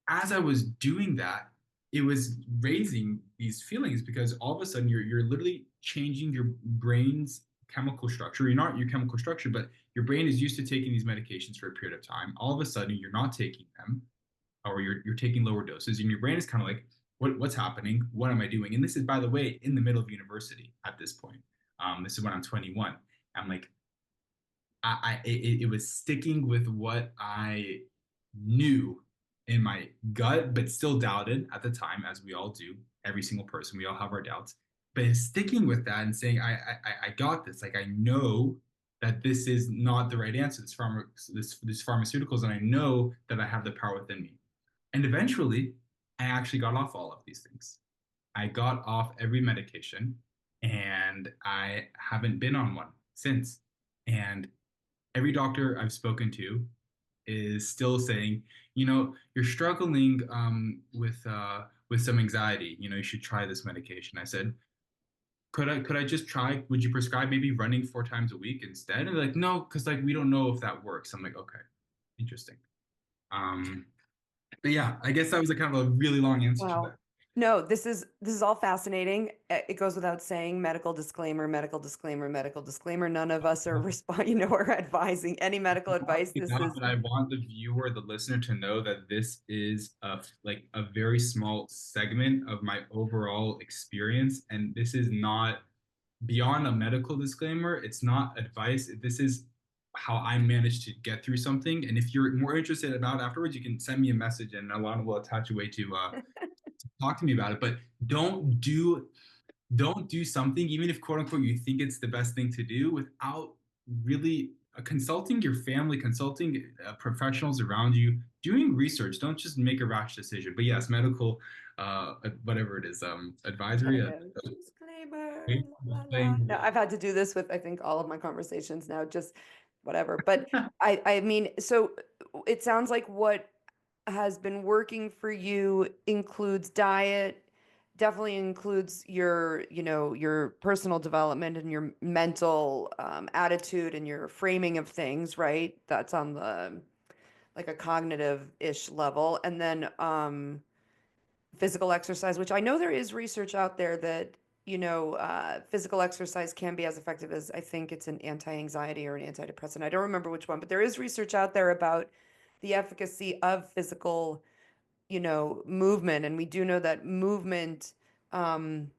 Speaker 2: as I was doing that, it was raising these feelings because all of a sudden you're literally changing your brain's chemical structure. You're not your chemical structure, but your brain is used to taking these medications for a period of time. All of a sudden, you're not taking them, or you're taking lower doses, and your brain is kind of like, what's happening? What am I doing? And this is, by the way, in the middle of university at this point. This is when I'm 21. I'm like, it was sticking with what I knew in my gut, but still doubted at the time, as we all do. Every single person, we all have our doubts. But sticking with that and saying, I got this. Like I know that this is not the right answer. This pharmaceuticals, and I know that I have the power within me. And eventually, I actually got off all of these things. I got off every medication, and I haven't been on one since. And every doctor I've spoken to is still saying, you're struggling with some anxiety. You should try this medication. I said, could I just try? Would you prescribe maybe running 4 times a week instead? And they're like, no, because like we don't know if that works. I'm like, okay, interesting. Um, but yeah, I guess that was a kind of a really long answer to
Speaker 1: Wow.
Speaker 2: that.
Speaker 1: No, this is all fascinating. It goes without saying, medical disclaimer, medical disclaimer, medical disclaimer. None of us are are advising any medical advice. This is
Speaker 2: But I want the viewer, the listener, to know that this is like a very small segment of my overall experience, and this is not beyond a medical disclaimer. It's not advice. This is how I managed to get through something. And if you're more interested about it afterwards, you can send me a message, and Alana will attach a way to talk to me about it. But don't do something, even if quote unquote you think it's the best thing to do, without really consulting your family, consulting professionals around you, doing research. Don't just make a rash decision. But yes, medical, whatever it is, advisory,
Speaker 1: medical disclaimer. La, la, la.
Speaker 2: playing.
Speaker 1: No, I've had to do this with I think all of my conversations now, just whatever. But I mean, so it sounds like what has been working for you includes diet, definitely includes your personal development and your mental attitude and your framing of things, right? That's on the like a cognitive-ish level. And then physical exercise, which I know there is research out there that, physical exercise can be as effective as I think it's an anti-anxiety or an antidepressant. I don't remember which one, but there is research out there about the efficacy of physical, movement. And we do know that movement, um,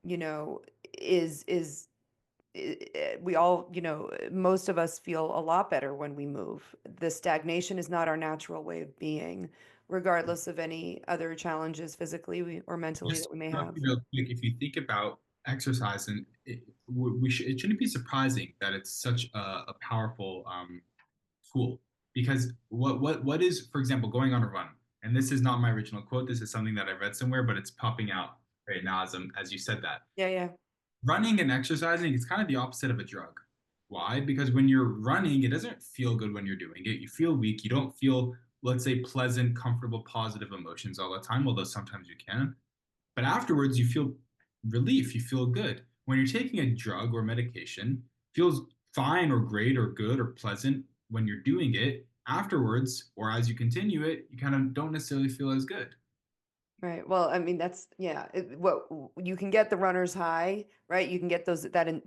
Speaker 1: you know, is we all, most of us feel a lot better when we move. The stagnation is not our natural way of being, regardless of any other challenges physically or mentally
Speaker 2: Just
Speaker 1: that we may
Speaker 2: interrupt
Speaker 1: have.
Speaker 2: you real quick. If you think about exercise, and it shouldn't be surprising that it's such a powerful tool. Because what is, for example, going on a run, and this is not my original quote, this is something that I read somewhere, but it's popping out right now as you said that.
Speaker 1: Yeah, yeah.
Speaker 2: Running and exercising is kind of the opposite of a drug. Why? Because when you're running, it doesn't feel good when you're doing it. You feel weak. You don't feel let's say, pleasant, comfortable, positive emotions all the time, although sometimes you can. But afterwards, you feel relief, you feel good. When you're taking a drug or medication, feels fine or great or good or pleasant when you're doing it. Afterwards, or as you continue it, you kind of don't necessarily feel as good.
Speaker 1: Right. Well, I mean, that's yeah. What you can get the runner's high, right? You can get the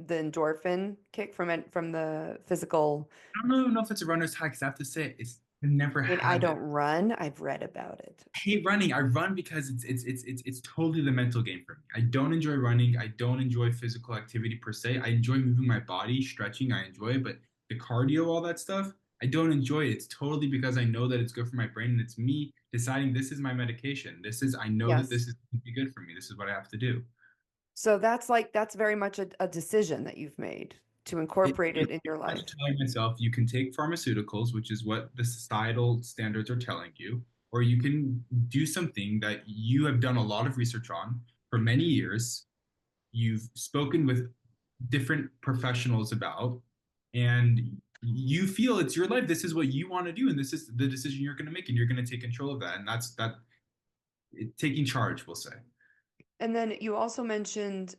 Speaker 1: endorphin kick from it from the physical.
Speaker 2: I don't know if it's a runner's high because I have to say I've never
Speaker 1: I mean, I
Speaker 2: had
Speaker 1: don't
Speaker 2: that.
Speaker 1: run. I've read about it.
Speaker 2: I hate running. I run because it's totally the mental game for me. I don't enjoy running. I don't enjoy physical activity per se. I enjoy moving my body, stretching. I enjoy it, but the cardio, all that stuff, I don't enjoy it. It's totally because I know that it's good for my brain, and it's me deciding this is my medication. I know that this
Speaker 1: Yes.
Speaker 2: is going to be good for me. This is what I have to do.
Speaker 1: So that's very much a decision that you've made to incorporate
Speaker 2: It's
Speaker 1: it in your
Speaker 2: pretty much
Speaker 1: life.
Speaker 2: telling myself you can take pharmaceuticals, which is what the societal standards are telling you, or you can do something that you have done a lot of research on for many years. You've spoken with different professionals about, and you feel it's your life. This is what you want to do, and this is the decision you're going to make, and you're going to take control of that. And that's that taking charge, we'll say.
Speaker 1: And then you also mentioned,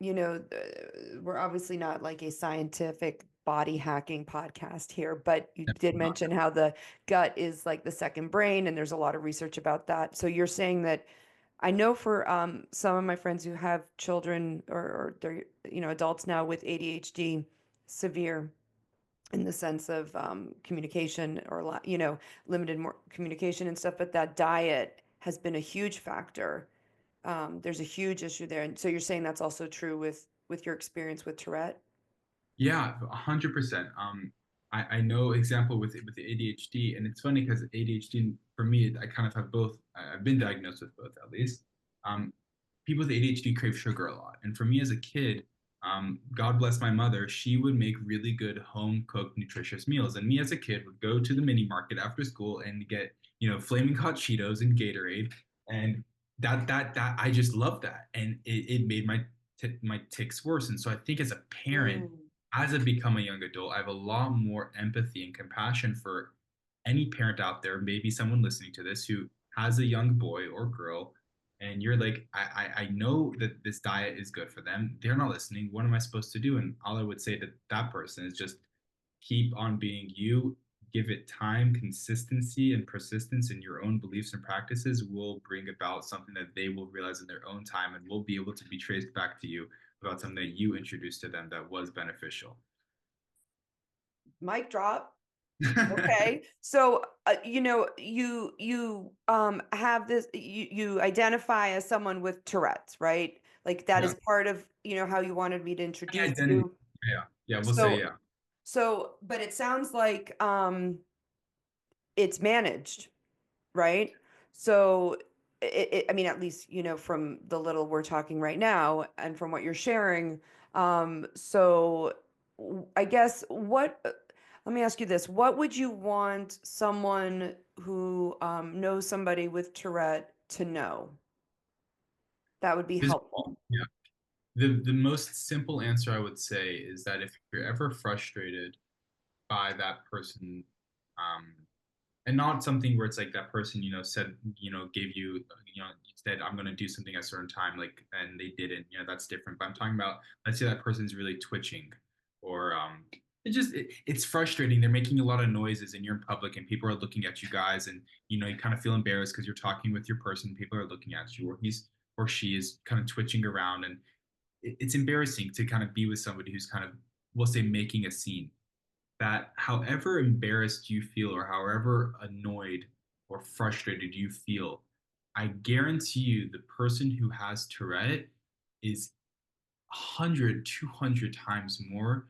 Speaker 1: we're obviously not like a scientific body hacking podcast here, but you did
Speaker 2: Definitely not.
Speaker 1: mention how the gut is like the second brain, and there's a lot of research about that. So you're saying that I know for some of my friends who have children or they're, adults now with ADHD, severe in the sense of communication or, limited more communication and stuff, but that diet has been a huge factor. There's a huge issue there. And so you're saying that's also true with your experience with Tourette?
Speaker 2: Yeah, 100%. I know example with the ADHD, and it's funny because ADHD for me, I kind of have both. I've been diagnosed with both at least. Um, People with ADHD crave sugar a lot, and for me as a kid, God bless my mother, she would make really good home cooked nutritious meals, and me as a kid would go to the mini market after school and get flaming hot Cheetos and Gatorade, and that I just loved that, and it made my ticks worse, and so I think as a parent
Speaker 1: Mm.
Speaker 2: as I become a young adult, I have a lot more empathy and compassion for any parent out there, maybe someone listening to this who has a young boy or girl, and you're like, I know that this diet is good for them. They're not listening. What am I supposed to do? And all I would say to that person is just keep on being you, give it time, consistency, and persistence in your own beliefs and practices will bring about something that they will realize in their own time and will be able to be traced back to you about something that you introduced to them that was beneficial.
Speaker 1: Mic drop. Okay. So, you have this you identify as someone with Tourette's, right? Like that
Speaker 2: Yeah.
Speaker 1: is part of, how you wanted me to
Speaker 2: My
Speaker 1: introduce
Speaker 2: identity.
Speaker 1: you.
Speaker 2: Yeah. Yeah. We'll say
Speaker 1: So,
Speaker 2: yeah.
Speaker 1: but it sounds like it's managed, right? So, I mean, at least, from the little we're talking right now and from what you're sharing. So I guess let me ask you this. What would you want someone who knows somebody with Tourette to know that would be
Speaker 2: Just-
Speaker 1: helpful?
Speaker 2: yeah. The most simple answer I would say is that if you're ever frustrated by that person, um, and not something where it's like that person, said, gave you, said, I'm going to do something at a certain time, like, and they didn't, that's different. But I'm talking about, let's say that person's really twitching or, it's frustrating. They're making a lot of noises and you're in public and people are looking at you guys and, you kind of feel embarrassed because you're talking with your person. People are looking at you or he's or she is kind of twitching around and it's embarrassing to kind of be with somebody who's kind of, we'll say, making a scene that however embarrassed you feel or however annoyed or frustrated you feel, I guarantee you the person who has Tourette is 100, 200 times more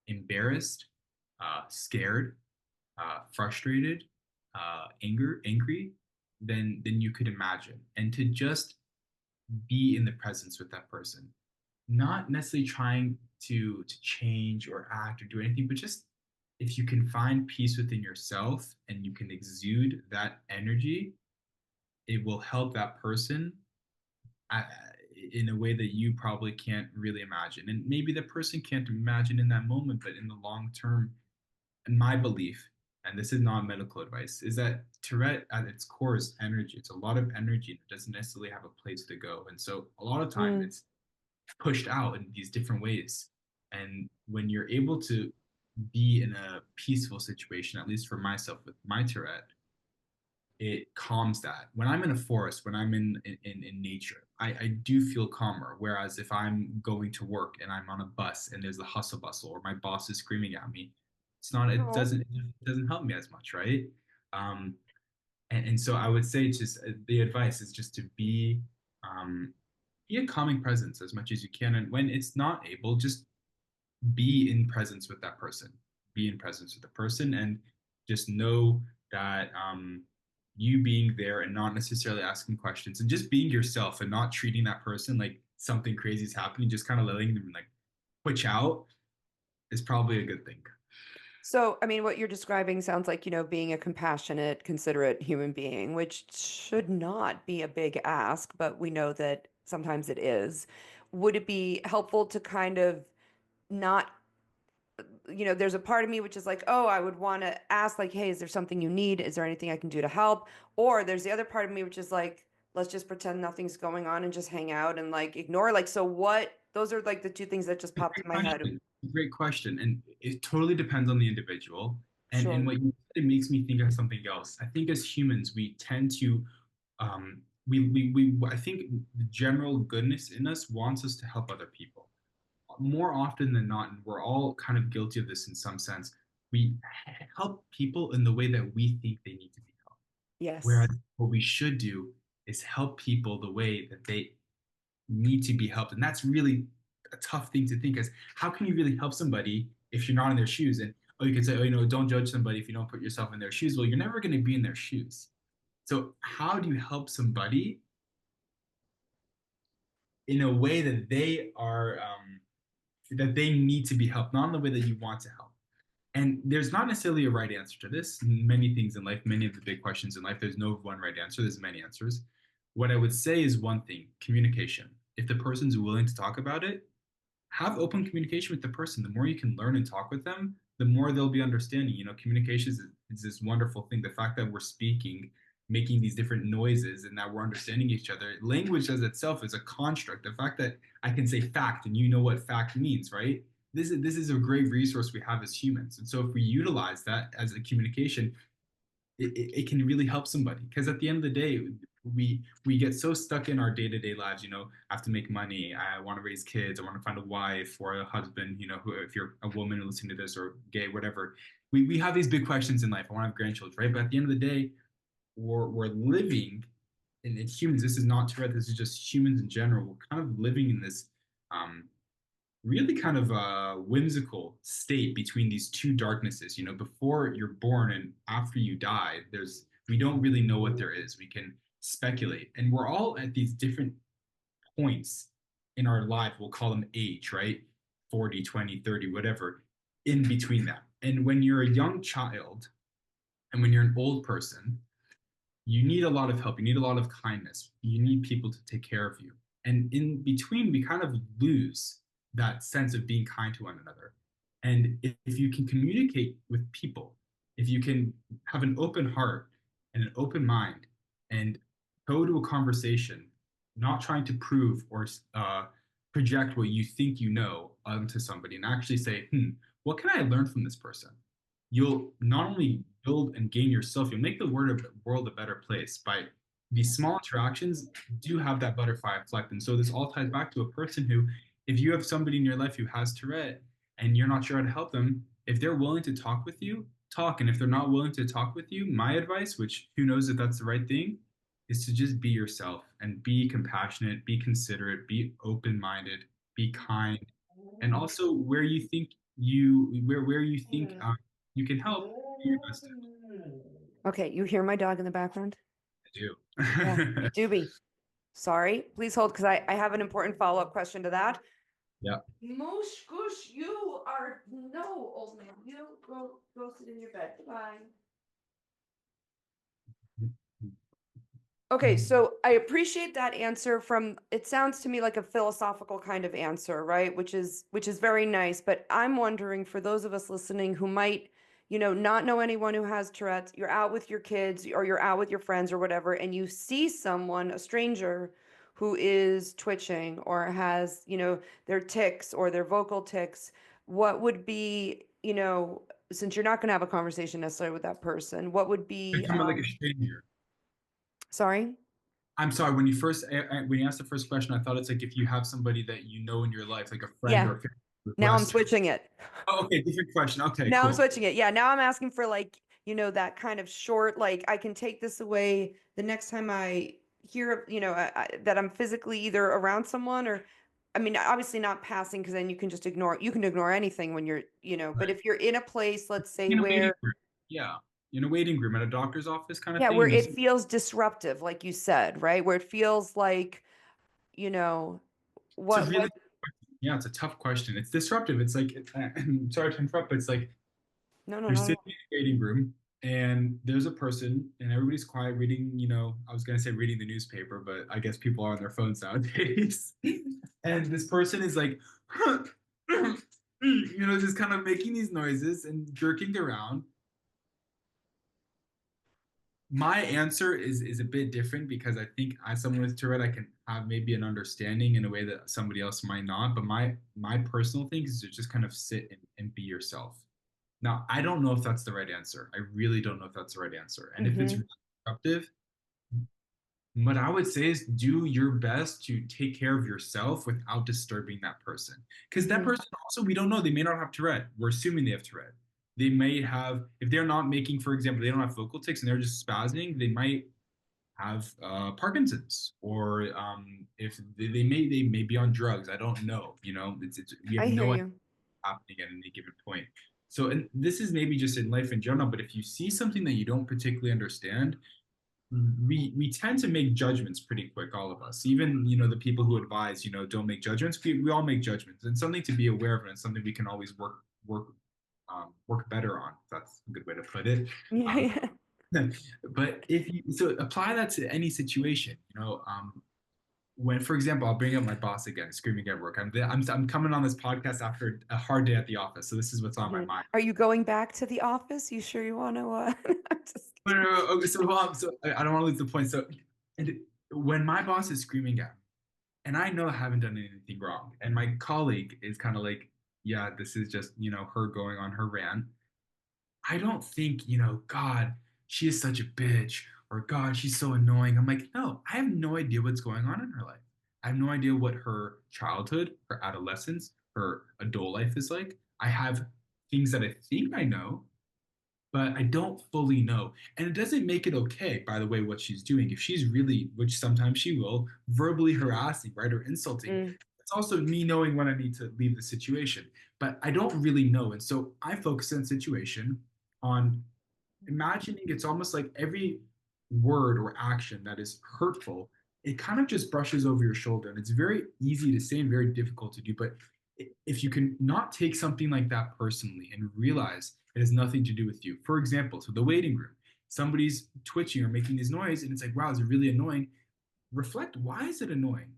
Speaker 2: embarrassed, scared, frustrated, angry than you could imagine. And to just be in the presence with that person, not necessarily trying to change or act or do anything, but just if you can find peace within yourself and you can exude that energy, it will help that person uh, in a way that you probably can't really imagine. And maybe the person can't imagine in that moment, but in the long term, in my belief, and this is not medical advice, is that Tourette at its core is energy. It's a lot of energy and it doesn't necessarily have a place to go. And so a lot of time
Speaker 1: Mm.
Speaker 2: it's pushed out in these different ways. And when you're able to be in a peaceful situation, at least for myself with my Tourette, it calms that. When I'm in a forest, when I'm in nature, I do feel calmer. Whereas if I'm going to work and I'm on a bus and there's a hustle bustle or my boss is screaming at me, it's not,
Speaker 1: Oh.
Speaker 2: it doesn't help me as much, right? Um, and so I would say just the advice is just to be a calming presence as much as you can. And when it's not able, just be in presence with that person, be in presence with the person, and just know that you being there and not necessarily asking questions and just being yourself and not treating that person like something crazy is happening, just kind of letting them like twitch out is probably a good thing.
Speaker 1: So, I mean, what you're describing sounds like, being a compassionate, considerate human being, which should not be a big ask, but we know that sometimes it is. Would it be helpful to kind of not, there's a part of me which is like, oh, I would want to ask, like, hey, is there something you need? Is there anything I can do to help? Or there's the other part of me which is like, let's just pretend nothing's going on and just hang out and like ignore. Like, so what? Those are like the two things that just popped in my head.
Speaker 2: Great question. And it totally depends on the individual. And
Speaker 1: Sure.
Speaker 2: what you said, it makes me think of something else. I think as humans, we tend to I think the general goodness in us wants us to help other people. More often than not, and we're all kind of guilty of this in some sense, we help people in the way that we think they need to be helped. Whereas
Speaker 1: Yes.
Speaker 2: what we should do is help people the way that they need to be helped. And that's really a tough thing to think as how can you really help somebody if you're not in their shoes? And you could say, oh, don't judge somebody if you don't put yourself in their shoes. Well, you're never going to be in their shoes. So how do you help somebody in a way that they are that they need to be helped, not in the way that you want to help? And there's not necessarily a right answer to this. Many things in life, many of the big questions in life, there's no one right answer. There's many answers. What I would say is one thing: communication. If the person's willing to talk about it, have open communication with the person. The more you can learn and talk with them, the more they'll be understanding. Communication is this wonderful thing. The fact that we're speaking, making these different noises, and that we're understanding each other. Language as itself is a construct. The fact that I can say fact and you know what fact means, right? This is a great resource we have as humans. And so if we utilize that as a communication, it can really help somebody, because at the end of the day we get so stuck in our day-to-day lives. I have to make money, I want to raise kids, I want to find a wife or a husband, who, if you're a woman listening to this, or gay, whatever, we have these big questions in life. I want to have grandchildren, right? But at the end of the day, we're living in humans. This is not Tourette, this is just humans in general. We're kind of living in this um, really kind of a whimsical state between these two darknesses. Before you're born and after you die, we don't really know what there is. We can speculate, and we're all at these different points in our life. We'll call them age, right? 40, 20, 30, whatever, in between that. And when you're a young child and when you're an old person, you need a lot of help. You need a lot of kindness. You need people to take care of you. And in between, we kind of lose that sense of being kind to one another. And if you can communicate with people, if you can have an open heart and an open mind and go to a conversation, not trying to prove or project what you think you know onto somebody, and actually say, what can I learn from this person? You'll not only build and gain yourself, you'll make the world a better place by these small interactions do have that butterfly effect. And so this all ties back to a person who, if you have somebody in your life who has Tourette and you're not sure how to help them, if they're willing to talk with you, talk. And if they're not willing to talk with you, my advice, which who knows if that's the right thing, is to just be yourself and be compassionate, be considerate, be open-minded, be kind, and also where you think you can help, do your best to
Speaker 1: Okay, you hear my dog in the background?
Speaker 2: do.
Speaker 1: Yeah, Doobie. Sorry, please hold because I have an important follow-up question to that.
Speaker 2: Yeah.
Speaker 1: Moosh goosh, you are no old man. You go sit in your bed. Bye. Okay, so I appreciate that answer from it sounds to me like a philosophical kind of answer, right? Which is very nice, but I'm wondering for those of us listening who might, not know anyone who has Tourette's, you're out with your kids or you're out with your friends or whatever, and you see someone, a stranger, who is twitching or has, their tics or their vocal tics, what would be, since you're not going to have a conversation necessarily with that person, what would be,
Speaker 2: Become like a stranger.
Speaker 1: sorry?
Speaker 2: I'm sorry. When you asked the first question, I thought it's like if you have somebody that you know in your life, like a friend or
Speaker 1: Yeah.
Speaker 2: a family who
Speaker 1: Now I'm
Speaker 2: has to.
Speaker 1: switching it.
Speaker 2: Oh, okay, different question. Okay,
Speaker 1: Now I'm
Speaker 2: cool.
Speaker 1: switching it. Yeah, now I'm asking for like, that kind of short, like I can take this away the next time I hear, that I'm physically either around someone or, I mean, obviously not passing because then you can ignore anything when you're, but
Speaker 2: Right.
Speaker 1: if you're in a place, let's say
Speaker 2: In a waiting
Speaker 1: where,
Speaker 2: room. Yeah, in a waiting room at a doctor's office kind of
Speaker 1: yeah,
Speaker 2: thing,
Speaker 1: where
Speaker 2: and there's
Speaker 1: it feels disruptive, like you said, right? Where it feels like, you know,
Speaker 2: it's a
Speaker 1: what,
Speaker 2: really yeah, it's a tough question. It's disruptive. It's like I'm sorry to interrupt, but it's like
Speaker 1: no, no,
Speaker 2: you're
Speaker 1: no,
Speaker 2: sitting in a waiting room and there's a person and everybody's quiet reading, I was gonna say reading the newspaper, but I guess people are on their phones nowadays. And this person is like, just kind of making these noises and jerking around. My answer is a bit different because I think as someone with Tourette, I can have maybe an understanding in a way that somebody else might not. But my personal thing is to just kind of sit and be yourself. Now, I don't know if that's the right answer. I really don't know if that's the right answer. And if it's
Speaker 1: no.
Speaker 2: really disruptive, what I would say is do your best to take care of yourself without disturbing that person. Because that
Speaker 1: Hmm.
Speaker 2: person also, we don't know, they may not have Tourette. We're assuming they have Tourette. They may have, if they're not making, for example, they don't have vocal tics and they're just spazzing, they might have Parkinson's, or if they may be on drugs. I don't know. We have
Speaker 1: I hear
Speaker 2: no idea
Speaker 1: you.
Speaker 2: what's happening at any given point. So, and this is maybe just in life in general, but if you see something that you don't particularly understand, we tend to make judgments pretty quick, all of us. Even the people who advise don't make judgments. We all make judgments, and something to be aware of, and it's something we can always work better on. If that's a good way to put it.
Speaker 1: Yeah,
Speaker 2: Um,
Speaker 1: yeah.
Speaker 2: but if you so apply that to any situation, when, for example, I'll bring up my boss again, screaming at work. I'm coming on this podcast after a hard day at the office, so this is what's on my
Speaker 1: Mhm.
Speaker 2: mind.
Speaker 1: Are you going back to the office? You sure you want to? I'm just
Speaker 2: No, no, no, okay, so I don't want to lose the point. So, and when my boss is screaming at me, and I know I haven't done anything wrong, and my colleague is kind of like, yeah, this is just her going on her rant. I don't think, God, she is such a bitch, or God, she's so annoying. I'm like, no, I have no idea what's going on in her life. I have no idea what her childhood, her adolescence, her adult life is like. I have things that I think I know, but I don't fully know. And it doesn't make it okay, by the way, what she's doing. If she's really, which sometimes she will, verbally harassing, right, or insulting,
Speaker 1: mm,
Speaker 2: it's also me knowing when I need to leave the situation. But I don't really know. And so I focus on the situation, on imagining it's almost like every word or action that is hurtful, it kind of just brushes over your shoulder. And it's very easy to say and very difficult to do. But if you can not take something like that personally and realize it has nothing to do with you. For example, so the waiting room, somebody's twitching or making this noise, and it's like, wow, is it really annoying? Reflect, why is it annoying?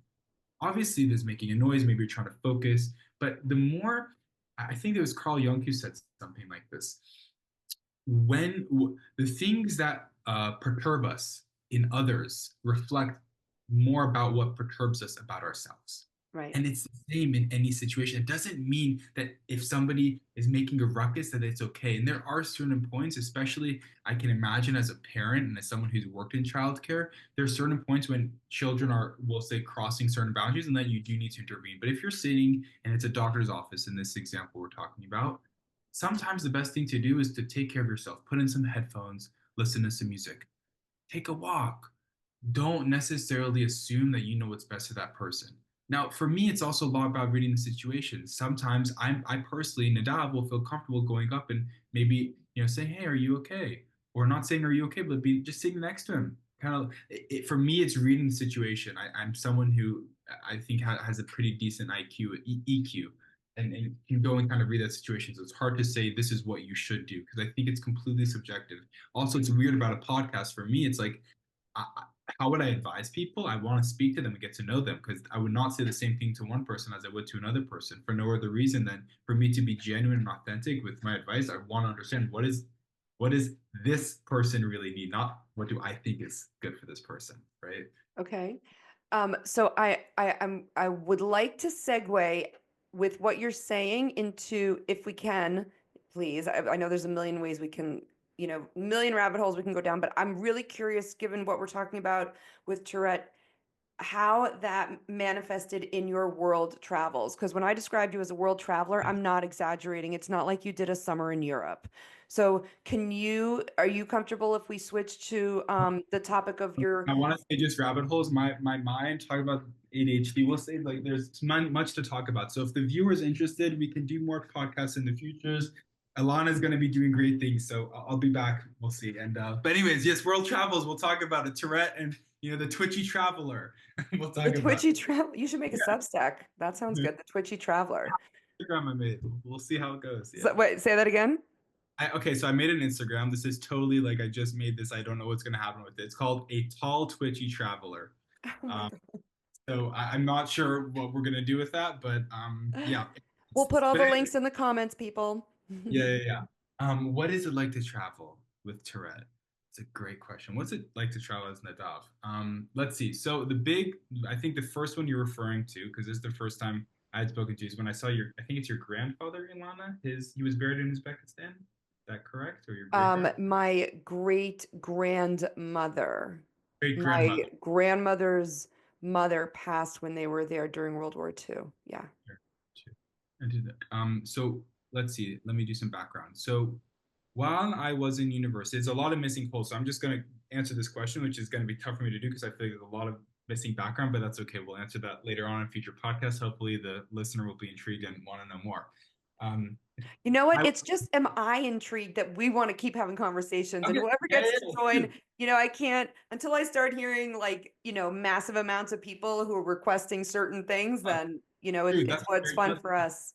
Speaker 2: Obviously, there's making a noise, maybe you're trying to focus, but the more, I think it was Carl Jung who said something like this, when the things that perturb us in others reflect more about what perturbs us about ourselves.
Speaker 1: right.
Speaker 2: And it's the same in any situation. It doesn't mean that if somebody is making a ruckus that it's okay. And there are certain points, especially I can imagine as a parent and as someone who's worked in childcare, there are certain points when children are, we'll say, crossing certain boundaries, and that you do need to intervene. But if you're sitting and it's a doctor's office in this example we're talking about, sometimes the best thing to do is to take care of yourself. Put in some headphones, listen to some music, take a walk. Don't necessarily assume that you know what's best for that person. Now, for me, it's also a lot about reading the situation. Sometimes I personally, Nadav, will feel comfortable going up and maybe saying, "Hey, are you okay?" Or not saying, "Are you okay?" but be just sitting next to him. Kind of, for me, it's reading the situation. I'm someone who I think has a pretty decent IQ, EQ, and can go and kind of read that situation. So it's hard to say this is what you should do because I think it's completely subjective. Also, it's weird about a podcast for me. It's like how would I advise people? I want to speak to them and get to know them because I would not say the same thing to one person as I would to another person for no other reason than for me to be genuine and authentic with my advice. I want to understand what is this person really need, not what do I think is good for this person, right?
Speaker 1: Okay. So I would like to segue with what you're saying into, if we can, please. I know there's a million ways we can, million rabbit holes we can go down, but I'm really curious, given what we're talking about with Tourette, how that manifested in your world travels. Because when I described you as a world traveler, I'm not exaggerating. It's not like you did a summer in Europe. So are you comfortable if we switch to the topic of your,
Speaker 2: I want to say just rabbit holes. My mind talk about ADHD. We'll say like there's much to talk about. So if the viewer's interested, we can do more podcasts in the futures. Alana's going to be doing great things, so I'll be back. We'll see. And but anyways, yes, world travels. We'll talk about it. Tourette and the twitchy traveler. We'll
Speaker 1: the
Speaker 2: talk about
Speaker 1: Twitchy Travel? You should make a
Speaker 2: yeah.
Speaker 1: Substack. That sounds good. The Twitchy Traveler.
Speaker 2: Instagram I made. We'll see how it goes. Yeah.
Speaker 1: So, wait, say that again.
Speaker 2: Okay, so I made an Instagram. This is totally like I just made this. I don't know what's going to happen with it. It's called a tall twitchy traveler.
Speaker 1: Oh my
Speaker 2: Um,
Speaker 1: God.
Speaker 2: So I'm not sure what we're gonna do with that, but yeah.
Speaker 1: We'll put all
Speaker 2: But
Speaker 1: the
Speaker 2: anyway,
Speaker 1: links in the comments, people.
Speaker 2: yeah, yeah, yeah. What is it like to travel with Tourette? It's a great question. What's it like to travel as Nadav? Let's see. So I think the first one you're referring to, because this is the first time I had spoken to you, is when I saw I think it's your grandfather, Ilana. He was buried in Uzbekistan. Is that correct? Or your great grand?
Speaker 1: My great grandmother,
Speaker 2: Great
Speaker 1: my
Speaker 2: grandmother.
Speaker 1: grandmother's mother passed when they were there during World War II. Yeah.
Speaker 2: I did that. So let's see. Let me do some background. So while I was in university, there's a lot of missing holes. So I'm just going to answer this question, which is going to be tough for me to do because I feel like there's a lot of missing background, but that's okay. We'll answer that later on in future podcasts. Hopefully, the listener will be intrigued and want to know more. Um,
Speaker 1: You know what?
Speaker 2: I,
Speaker 1: It's just, am I intrigued that we want to keep having conversations, and
Speaker 2: okay.
Speaker 1: whoever
Speaker 2: Yeah,
Speaker 1: gets
Speaker 2: yeah,
Speaker 1: to
Speaker 2: yeah.
Speaker 1: join,
Speaker 2: Dude,
Speaker 1: I can't until I start hearing like, massive amounts of people who are requesting certain things, then,
Speaker 2: dude,
Speaker 1: it's
Speaker 2: that's
Speaker 1: what's
Speaker 2: very,
Speaker 1: fun for us.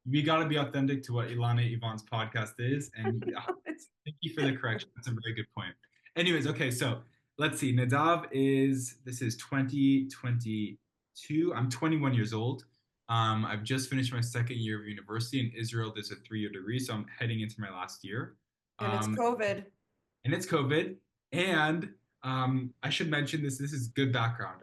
Speaker 2: we got to be authentic to what Ilana Ivan's podcast is. And
Speaker 1: It's
Speaker 2: thank you for the correction. That's a very good point. Anyways, okay, so let's see. This is 2022. I'm 21 years old. I've just finished my second year of university in Israel. There's a 3-year degree, so I'm heading into my last year.
Speaker 1: and it's
Speaker 2: Um,
Speaker 1: COVID.
Speaker 2: and it's COVID. And I should mention this. This is good background.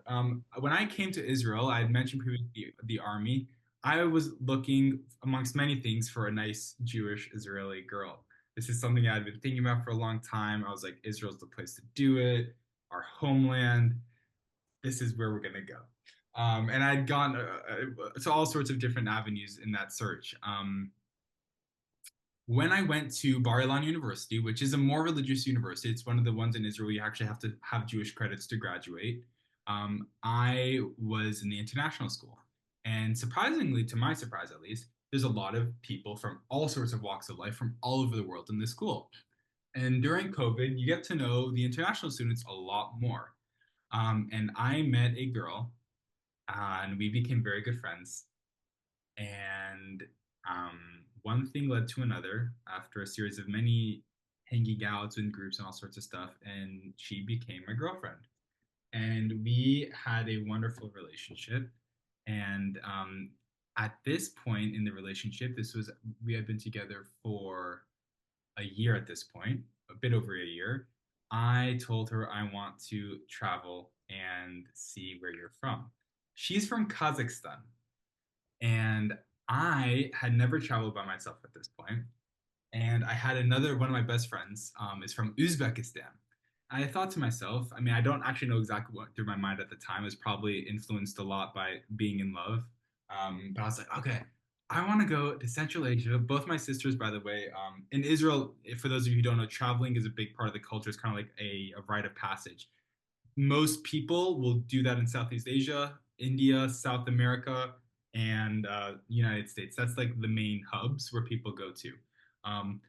Speaker 2: When I came to Israel, I had mentioned previously the army. I was looking, amongst many things, for a nice Jewish Israeli girl. This is something I'd been thinking about for a long time. I was like, Israel's the place to do it, our homeland. This is where we're gonna go. And I'd gone to all sorts of different avenues in that search. When I went to Bar Ilan University, which is a more religious university, it's one of the ones in Israel you actually have to have Jewish credits to graduate. I was in the international school. And surprisingly, to my surprise at least, there's a lot of people from all sorts of walks of life from all over the world in this school. And during COVID, you get to know the international students a lot more. And I met a girl, and we became very good friends. And one thing led to another after a series of many hanging outs in groups and all sorts of stuff. And she became my girlfriend. And we had a wonderful relationship. And at this point in the relationship, we had been together for a year at this point, a bit over a year. I told her I want to travel and see where you're from. She's from Kazakhstan. And I had never traveled by myself at this point. And I had another one of my best friends is from Uzbekistan. I thought to myself, I mean, I don't actually know exactly what through my mind at the time. It was probably influenced a lot by being in love. But I was like, okay, I want to go to Central Asia. Both my sisters, by the way, in Israel, for those of you who don't know, traveling is a big part of the culture. It's kind of like a rite of passage. Most people will do that in Southeast Asia, India, South America, and United States. That's like the main hubs where people go to. Um,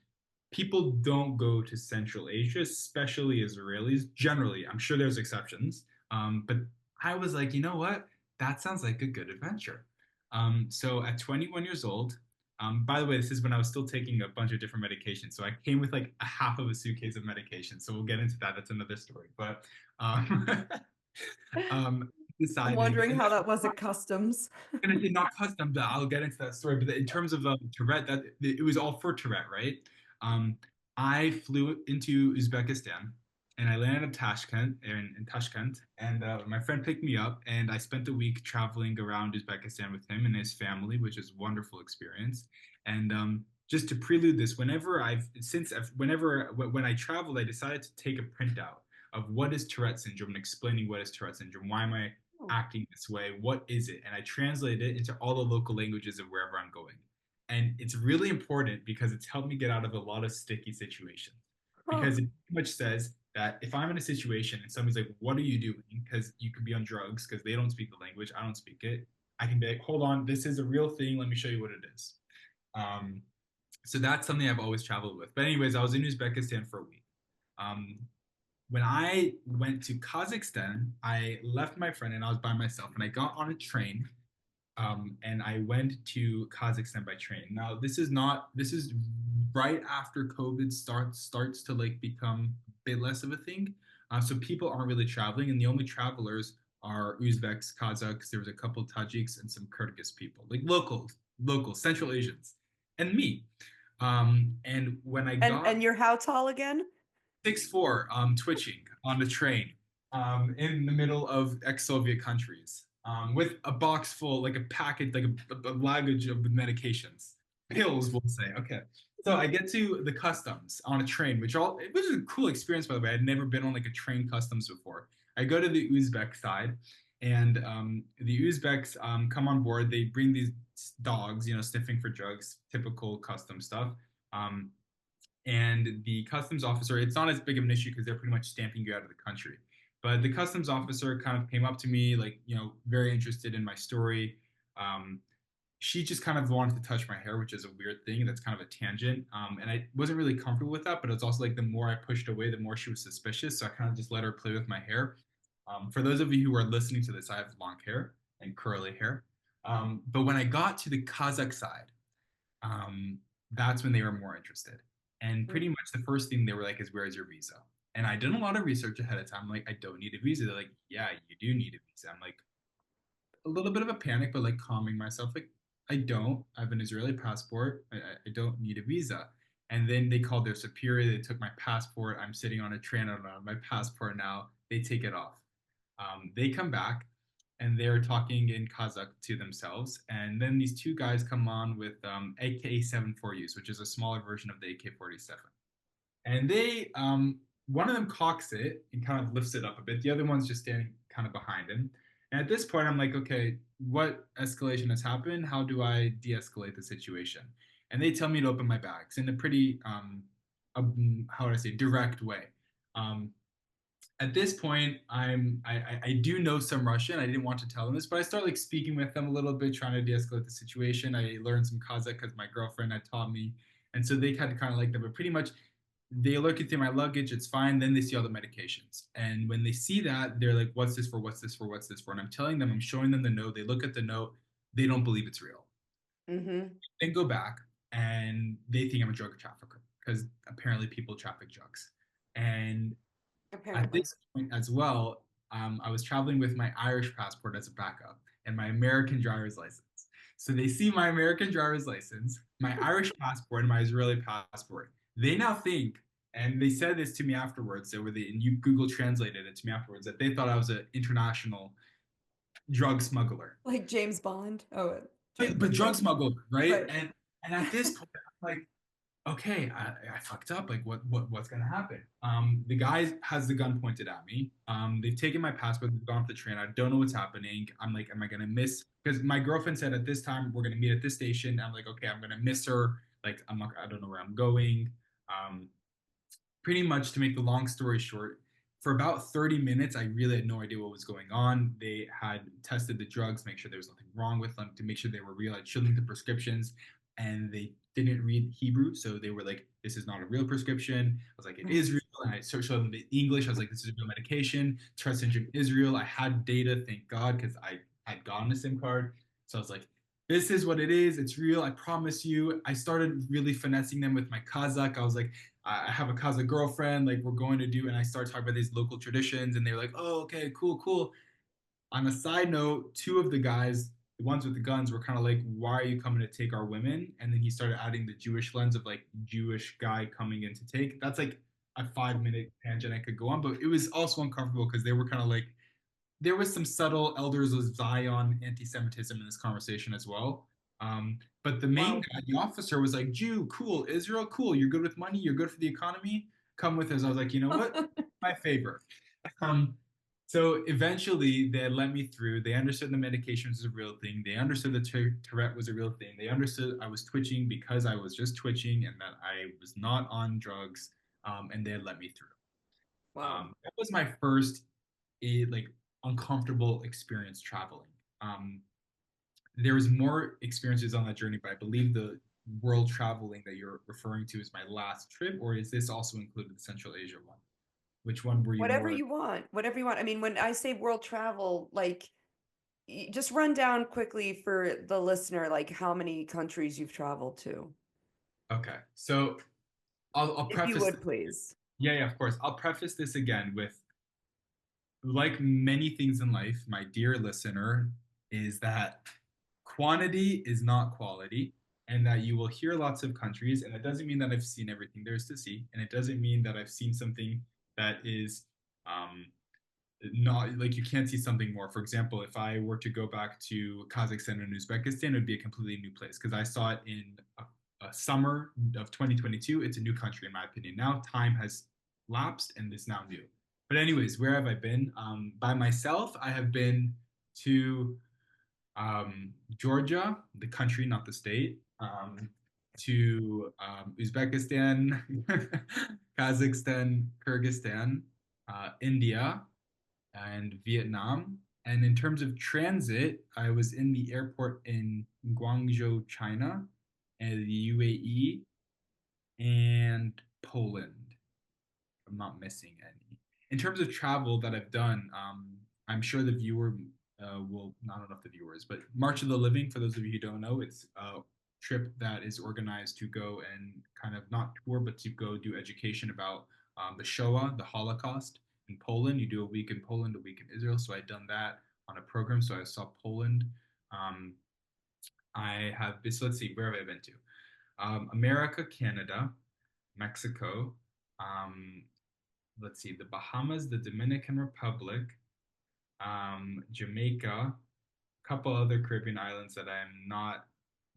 Speaker 2: People don't go to Central Asia, especially Israelis. Generally, I'm sure there's exceptions, but I was like, you know what? That sounds like a good adventure. So at 21 years old, By the way, this is when I was still taking a bunch of different medications. So I came with like a half of a suitcase of medication. So we'll get into that. That's another story. But um,
Speaker 1: I'm
Speaker 2: decided,
Speaker 1: wondering
Speaker 2: and
Speaker 1: how that was at customs.
Speaker 2: gonna say not custom, but I'll get into that story. But in terms of Tourette, that it was all for Tourette, right? Um, I flew into Uzbekistan and I landed in Tashkent, and my friend picked me up, and I spent a week traveling around Uzbekistan with him and his family, which is a wonderful experience. And just to prelude this, when I traveled, I decided to take a printout of what is Tourette syndrome and explaining what is Tourette syndrome. Why am I
Speaker 1: Oh.
Speaker 2: acting this way? What is it? And I translate it into all the local languages of wherever I'm going. And it's really important because it's helped me get out of a lot of sticky situations.
Speaker 1: Huh.
Speaker 2: Because it pretty much says that if I'm in a situation and somebody's like, "What are you doing?" Because you could be on drugs because they don't speak the language, I don't speak it. I can be like, "Hold on, this is a real thing. Let me show you what it is." Um, so that's something I've always traveled with. But anyways, I was in Uzbekistan for a week. Um, when I went to Kazakhstan, I left my friend and I was by myself, and I got on a train, and I went to Kazakhstan by train. Now, this is right after COVID starts to like become a bit less of a thing. So people aren't really traveling, and the only travelers are Uzbeks, Kazakhs. There was a couple Tajiks and some Kyrgyz people, like local Central Asians, and me. And when I got
Speaker 1: And you're how tall again?
Speaker 2: 6'4", twitching on the train, in the middle of ex-Soviet countries, with a box full, like a package, like a luggage of medications, pills, we'll say. Okay, so I get to the customs on a train, which is a cool experience, by the way. I'd never been on like a train customs before. I go to the Uzbek side, and the Uzbeks come on board. They bring these dogs, sniffing for drugs, typical custom stuff. Um, and the customs officer, it's not as big of an issue because they're pretty much stamping you out of the country. But the customs officer kind of came up to me, like, very interested in my story. Um, she just kind of wanted to touch my hair, which is a weird thing. That's kind of a tangent. And I wasn't really comfortable with that, but it's also like the more I pushed away, the more she was suspicious. So I kind of just let her play with my hair. For those of you who are listening to this, I have long hair and curly hair. But when I got to the Kazakh side, um, that's when they were more interested. And pretty much the first thing they were like is, "Where's your visa?" And I did a lot of research ahead of time. Like, I don't need a visa. They're like, "Yeah, you do need a visa." I'm like, a little bit of a panic, but like calming myself, like, I don't. I have an Israeli passport. I don't need a visa. And then they called their superior. They took my passport. I'm sitting on a train. I don't have my passport now. They take it off. They come back and they're talking in Kazakh to themselves. And then these two guys come on with AK-74Us, which is a smaller version of the AK-47. And one of them cocks it and kind of lifts it up a bit. The other one's just standing kind of behind him. And at this point, I'm like, okay, what escalation has happened? How do I de-escalate the situation? And they tell me to open my bags in a pretty, how would I say, direct way. Um, at this point, I do know some Russian. I didn't want to tell them this, but I start like speaking with them a little bit, trying to de-escalate the situation. I learned some Kazakh because my girlfriend had taught me, and so they kind of like that. But pretty much, they look into my luggage. It's fine. Then they see all the medications, and when they see that, they're like, "What's this for? What's this for? What's this for?" And I'm telling them, I'm showing them the note. They look at the note. They don't believe it's real.
Speaker 1: Mm-hmm.
Speaker 2: Then go back, and they think I'm a drug trafficker because apparently people traffic drugs. And at
Speaker 1: Apparently.
Speaker 2: this point as well, I was traveling with my Irish passport as a backup and my American driver's license. So they see my American driver's license, my Irish passport, and my Israeli passport. They now think, and they said this to me afterwards, and you Google translated it to me afterwards, that they thought I was an international drug smuggler.
Speaker 1: Like James Bond. Oh,
Speaker 2: But drug smuggler, right?
Speaker 1: right.
Speaker 2: And at this point, I'm like, okay, I fucked up. Like, what's gonna happen? The guy has the gun pointed at me. They've taken my passport. They've gone off the train. I don't know what's happening. I'm like, am I gonna miss? Because my girlfriend said at this time we're gonna meet at this station. I'm like, okay, I'm gonna miss her. Like, I don't know where I'm going. Um, Pretty much to make the long story short, for about 30 minutes, I really had no idea what was going on. They had tested the drugs, make sure there was nothing wrong with them, to make sure they were real. I showed them the prescriptions, and they didn't read Hebrew, so they were like, "This is not a real prescription." I was like, "It is real," and I showed them the English. I was like, "This is a real medication." Tourette syndrome is real. I had data, thank God, because I had gotten a SIM card. So I was like, this is what it is. It's real. I promise you. I started really finessing them with my Kazakh. I was like, I have a Kazakh girlfriend. Like, we're going to do, and I started talking about these local traditions, and they were like, oh, okay, cool, cool. On a side note, two of the guys, the ones with the guns, were kind of like, why are you coming to take our women? And then he started adding the Jewish lens of like Jewish guy coming in to take. That's like a 5 minute tangent I could go on, but it was also uncomfortable because they were kind of like, there was some subtle elders of Zion anti-Semitism in this conversation as well. But the main
Speaker 1: Wow.
Speaker 2: guy, the officer, was like, Jew, cool, Israel, cool. You're good with money. You're good for the economy. Come with us. I was like, you know what? My favor. Um, so eventually they let me through. They understood the medication was a real thing. They understood that Tourette was a real thing. They understood I was twitching because I was just twitching and that I was not on drugs. And they let me through.
Speaker 1: Wow.
Speaker 2: That was my first like uncomfortable experience traveling. Um, there was more experiences on that journey, but I believe the world traveling that you're referring to is my last trip, or is this also included the Central Asia one? Which one were you
Speaker 1: Whatever
Speaker 2: more?
Speaker 1: you want, whatever you want. I mean, when I say world travel, like just run down quickly for the listener, like how many countries you've traveled to,
Speaker 2: Okay, so I'll
Speaker 1: if you
Speaker 2: preface.
Speaker 1: would please.
Speaker 2: Yeah, yeah, of course. I'll preface this again with, like many things in life, my dear listener, is that quantity is not quality, and that you will hear lots of countries. And it doesn't mean that I've seen everything there is to see. And it doesn't mean that I've seen something that is um, not like you can't see something more. For example, if I were to go back to Kazakhstan and Uzbekistan, it would be a completely new place because I saw it in a summer of 2022. It's a new country, in my opinion. Now time has lapsed and it's now new. But, anyways, where have I been? By myself, I have been to Georgia, the country, not the state, to Uzbekistan, Kazakhstan, Kyrgyzstan, India, and Vietnam. And in terms of transit, I was in the airport in Guangzhou, China, and the UAE, and Poland. I'm not missing any. In terms of travel that I've done, I'm sure the viewer will, I don't know if the viewers, but March of the Living, for those of you who don't know, it's a trip that is organized to go and kind of not tour, but to go do education about the Shoah, the Holocaust in Poland. You do a week in Poland, a week in Israel. So I'd done that on a program. So I saw Poland. Um, I have been, so let's see, where have I been to? America, Canada, Mexico, um, let's see, the Bahamas, the Dominican Republic, Jamaica, a couple other Caribbean islands that I'm not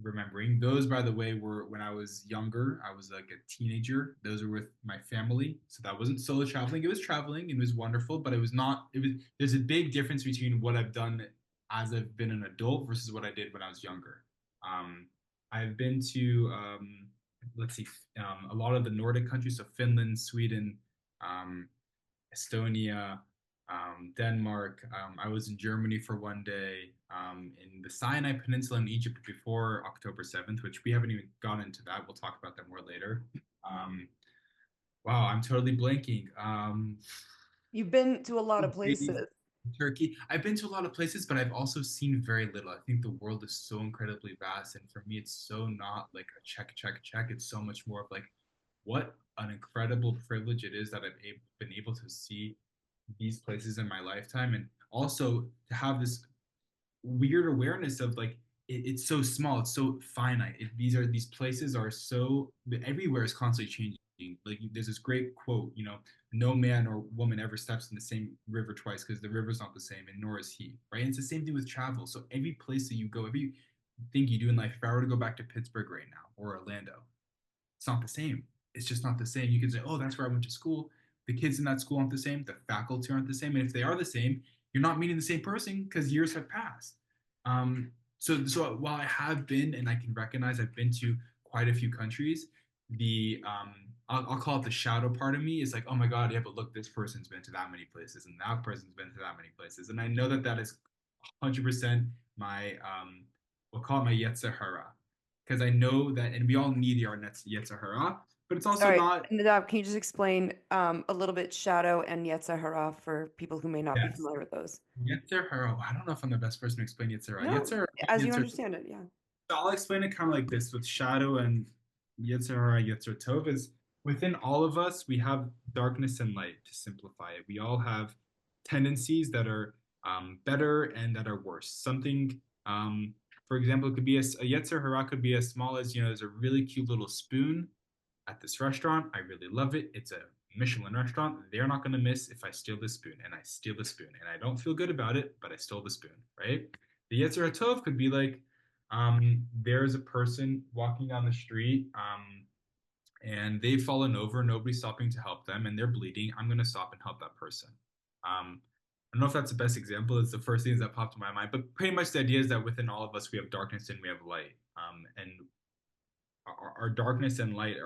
Speaker 2: remembering. Those, by the way, were when I was younger. I was like a teenager. Those were with my family. So that wasn't solo traveling. It was traveling. It was wonderful, but it was not, it was, there's a big difference between what I've done as I've been an adult versus what I did when I was younger. Um, I've been to, let's see, a lot of the Nordic countries, so Finland, Sweden, um, Estonia, Denmark. I was in Germany for one day, in the Sinai Peninsula in Egypt before October 7th, which we haven't even gone into that. We'll talk about that more later. Um, wow, I'm totally blanking.
Speaker 1: You've been to a lot of
Speaker 2: Maybe
Speaker 1: places.
Speaker 2: Turkey. I've been to a lot of places, but I've also seen very little. I think the world is so incredibly vast, and for me, it's so not like a check, check, check. It's so much more of like, what an incredible privilege it is that been able to see these places in my lifetime, and also to have this weird awareness of like it's so small, it's so finite. These places are so everywhere is constantly changing. Like there's this great quote, no man or woman ever steps in the same river twice because the river's not the same, and nor is he. Right? And it's the same thing with travel. So every place that you go, everything you do in life. If I were to go back to Pittsburgh right now or Orlando, it's not the same. It's just not the same. You can say, oh, that's where I went to school. The kids in that school aren't the same. The faculty aren't the same. And if they are the same, you're not meeting the same person because years have passed. So while I have been and I can recognize I've been to quite a few countries, the I'll call it the shadow part of me is like, oh my God, yeah, but look, this person's been to that many places and that person's been to that many places. And I know that that is 100% my, we'll call it my Yetzer Hara, because I know that, and we all need our Yetzer Hara, but it's also
Speaker 1: Sorry,
Speaker 2: not.
Speaker 1: Nadav, can you just explain a little bit Shadow and Yetzer Hara for people who may not be
Speaker 2: Yes.
Speaker 1: familiar with those?
Speaker 2: Yetzer Hara. I don't know if I'm the best person to explain Yetzer Hara.
Speaker 1: No,
Speaker 2: Yetzer Hara,
Speaker 1: as you
Speaker 2: Yetzer,
Speaker 1: understand it, yeah.
Speaker 2: So I'll explain it kind of like this with shadow and Yetzer Hara, Yetzer Tov is within all of us, we have darkness and light to simplify it. We all have tendencies that are better and that are worse. Something, for example, it could be a Yetzer Hara could be as small as, there's a really cute little spoon at this restaurant. I really love it. It's a Michelin restaurant. They're not going to miss if I steal the spoon, and I steal the spoon, and I don't feel good about it, but I stole the spoon, right? The Yetzer Tov could be like, there's a person walking down the street, and they've fallen over, nobody's stopping to help them, and they're bleeding. I'm going to stop and help that person. I don't know if that's the best example. It's the first things that popped in my mind, but pretty much the idea is that within all of us, we have darkness and we have light. And our darkness and light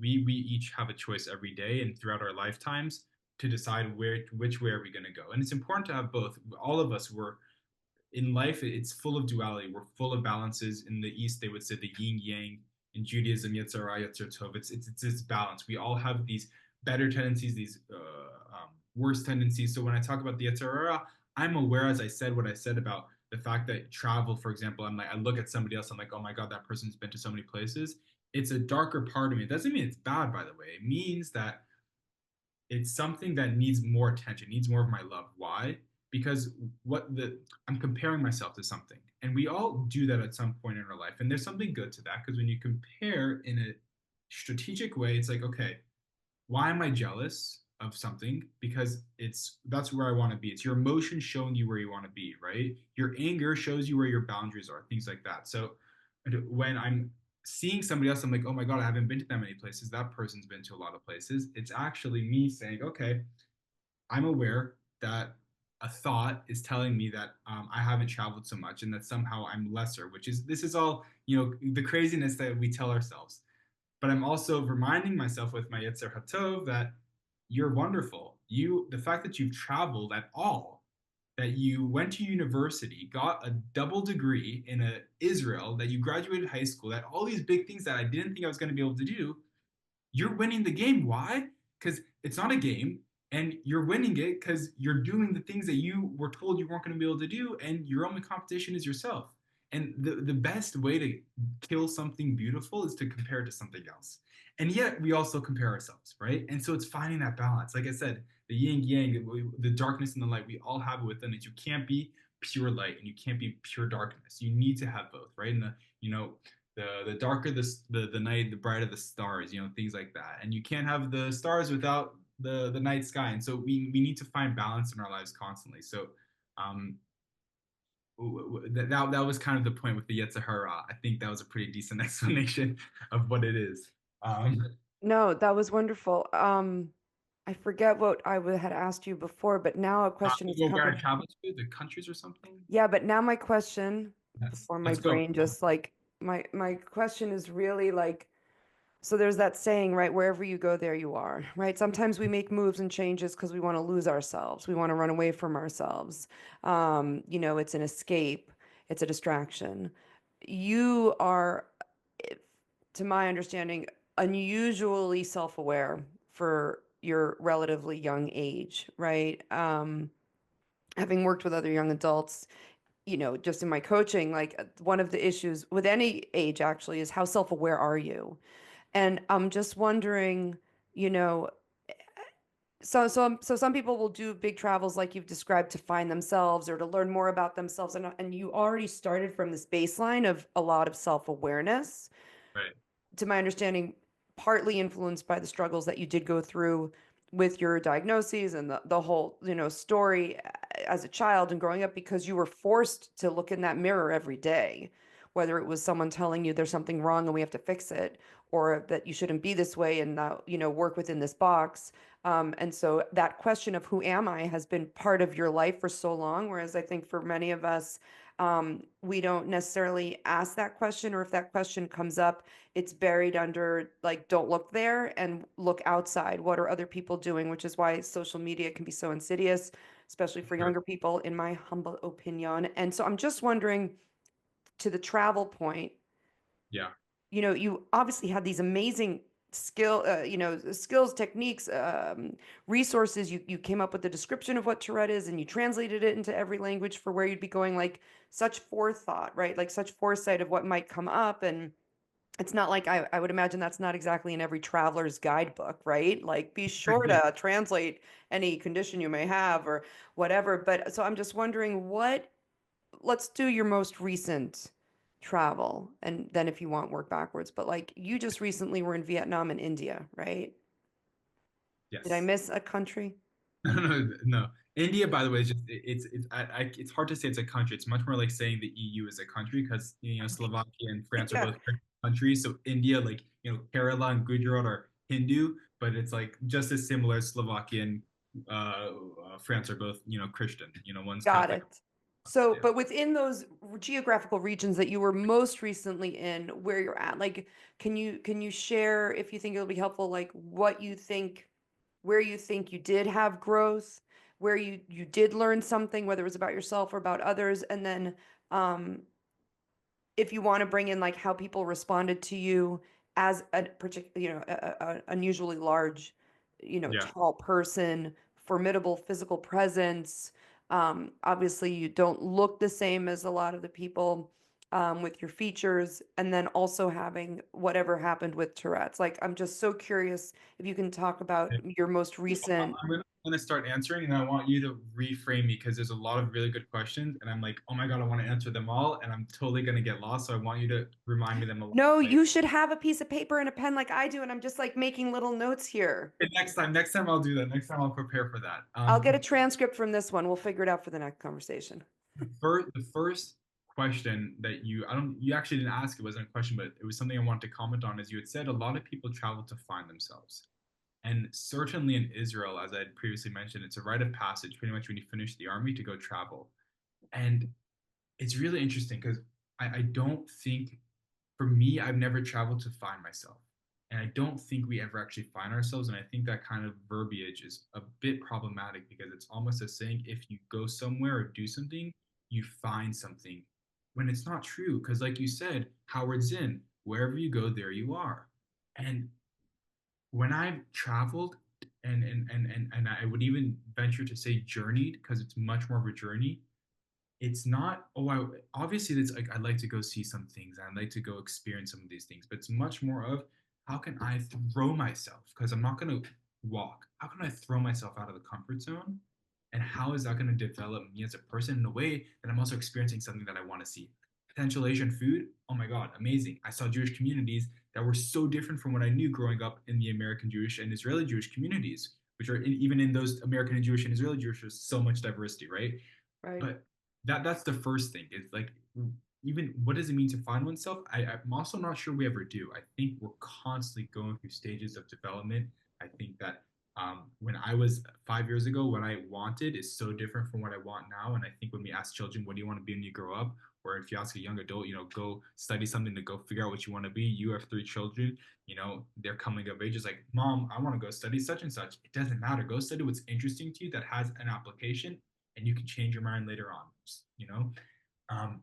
Speaker 2: we each have a choice every day and throughout our lifetimes to decide which way are we going to go. And it's important to have both. All of us were in life, it's full of duality. We're full of balances. In the East, they would say the yin yang. In Judaism, Yetzer Hara, Yetzer Tov. It's this balance. We all have these better tendencies, these worse tendencies. So when I talk about the Yetzer Hara, I'm aware, as I said, what I said about the fact that travel, for example, I'm like, I look at somebody else, I'm like, oh my God, that person's been to so many places. It's a darker part of me. It doesn't mean it's bad, by the way. It means that it's something that needs more attention, needs more of my love. Why? Because I'm comparing myself to something. And we all do that at some point in our life. And there's something good to that because when you compare in a strategic way, it's like, okay, why am I jealous of something? Because that's where I want to be. It's your emotion showing you where you want to be, right? Your anger shows you where your boundaries are, things like that. So when I'm seeing somebody else, I'm like, oh my God, I haven't been to that many places. That person's been to a lot of places. It's actually me saying, okay, I'm aware that a thought is telling me that I haven't traveled so much and that somehow I'm lesser, this is all, the craziness that we tell ourselves. But I'm also reminding myself with my Yetzer Hatov that you're wonderful. The fact that you've traveled at all, that you went to university, got a double degree in Israel, that you graduated high school, that all these big things that I didn't think I was going to be able to do, you're winning the game. Why? Because it's not a game, and you're winning it because you're doing the things that you were told you weren't going to be able to do, and your only competition is yourself. And the best way to kill something beautiful is to compare it to something else. And yet we also compare ourselves, right? And so it's finding that balance. Like I said, the yin yang, the darkness and the light, we all have it within it. You can't be pure light and you can't be pure darkness. You need to have both, right? And the darker the night, the brighter the stars, things like that. And you can't have the stars without the night sky. And so we need to find balance in our lives constantly. So um, that was kind of the point with the Yetzer Hara. I think that was a pretty decent explanation of what it is.
Speaker 1: No, that was wonderful. I forget what had asked you before, but now a question is
Speaker 2: Where I
Speaker 1: coming.
Speaker 2: traveled to, the countries or something.
Speaker 1: Yeah, but now my question,
Speaker 2: Yes,
Speaker 1: before my
Speaker 2: let's go.
Speaker 1: brain just like my question is really like, so there's that saying, right? Wherever you go, there you are, right? Sometimes we make moves and changes because we want to lose ourselves. We want to run away from ourselves. It's an escape, it's a distraction. You are, to my understanding, unusually self-aware for your relatively young age, right? Having worked with other young adults, just in my coaching, like one of the issues with any age actually is how self-aware are you? And I'm just wondering, you know, so some people will do big travels like you've described to find themselves or to learn more about themselves, and you already started from this baseline of a lot of self-awareness,
Speaker 2: Right.
Speaker 1: to my understanding, partly influenced by the struggles that you did go through with your diagnoses and the whole, story as a child and growing up because you were forced to look in that mirror every day, whether it was someone telling you there's something wrong and we have to fix it, or that you shouldn't be this way and now, work within this box. And so that question of who am I has been part of your life for so long, whereas I think for many of us, we don't necessarily ask that question, or if that question comes up, it's buried under like, don't look there and look outside. What are other people doing? Which is why social media can be so insidious, especially for
Speaker 2: Sure.
Speaker 1: younger people, in my humble opinion. And so I'm just wondering, to the travel point,
Speaker 2: Yeah.
Speaker 1: you obviously had these amazing skills, techniques, resources. You came up with the description of what Tourette is and you translated it into every language for where you'd be going, like such forethought, right? Like such foresight of what might come up. And it's not like I would imagine that's not exactly in every traveler's guidebook, right? Like be sure
Speaker 2: Yeah.
Speaker 1: to translate any condition you may have or whatever. But so I'm just wondering let's do your most recent travel. And then if you want, work backwards. But like you just recently were in Vietnam and India, right? Did I
Speaker 2: Yes.
Speaker 1: miss a country?
Speaker 2: No, no, no. India, by the way, is just it's hard to say it's a country. It's much more like saying the EU is a country because Slovakia and France are
Speaker 1: Yeah,
Speaker 2: both countries. So India, like Kerala and Gujarat are Hindu, but it's like just as similar as Slovakia and France are both Christian. One's
Speaker 1: got
Speaker 2: Catholic.
Speaker 1: it. So,
Speaker 2: Yeah.
Speaker 1: but within those geographical regions that you were most recently in, where you're at, like, can you share if you think it'll be helpful, like what you think, where you think you did have growth, where you did learn something, whether it was about yourself or about others, and then um, if you want to bring in like how people responded to you as a particular, unusually large,
Speaker 2: Yeah.
Speaker 1: tall person, formidable physical presence. Obviously, you don't look the same as a lot of the people with your features, and then also having whatever happened with Tourette's. Like, I'm just so curious if you can talk about your most recent.
Speaker 2: I'm gonna start answering, and I want you to reframe me because there's a lot of really good questions, and I'm like, oh my God, I want to answer them all, and I'm totally gonna get lost. So I want you to remind me them a lot
Speaker 1: No,
Speaker 2: later.
Speaker 1: you should have a piece of paper and a pen like I do, and I'm just like making little notes here.
Speaker 2: Okay, next time I'll do that. Next time I'll prepare for that.
Speaker 1: I'll get a transcript from this one. We'll figure it out for the next conversation.
Speaker 2: The first question that you actually didn't ask. It wasn't a question, but it was something I wanted to comment on. Is you had said a lot of people travel to find themselves. And certainly in Israel, as I had previously mentioned, it's a rite of passage pretty much when you finish the army to go travel. And it's really interesting because I don't think, for me, I've never traveled to find myself. And I don't think we ever actually find ourselves. And I think that kind of verbiage is a bit problematic because it's almost as saying if you go somewhere or do something, you find something when it's not true. Because, like you said, Howard Zinn, wherever you go, there you are. And when I've traveled and I would even venture to say journeyed because it's much more of a journey. It's not, obviously it's like I'd like to go see some things. I'd like to go experience some of these things, but it's much more of how can I throw myself? Because I'm not going to walk. How can I throw myself out of the comfort zone? And how is that going to develop me as a person in a way that I'm also experiencing something that I want to see? Potential Asian food, oh my God, amazing. I saw Jewish communities that were so different from what I knew growing up in the American Jewish and Israeli Jewish communities, which are even in those American and Jewish and Israeli Jewish, there's so much diversity, right?
Speaker 1: Right.
Speaker 2: But that's the first thing. It's like even what does it mean to find oneself? I'm also not sure we ever do. I think we're constantly going through stages of development. I think that when I was 5 years ago, what I wanted is so different from what I want now. And I think when we ask children, what do you want to be when you grow up? Or if you ask a young adult, go study something to go figure out what you want to be. You have 3 children, they're coming of age. It's like, Mom, I want to go study such and such. It doesn't matter. Go study what's interesting to you that has an application and you can change your mind later on, you know. Um,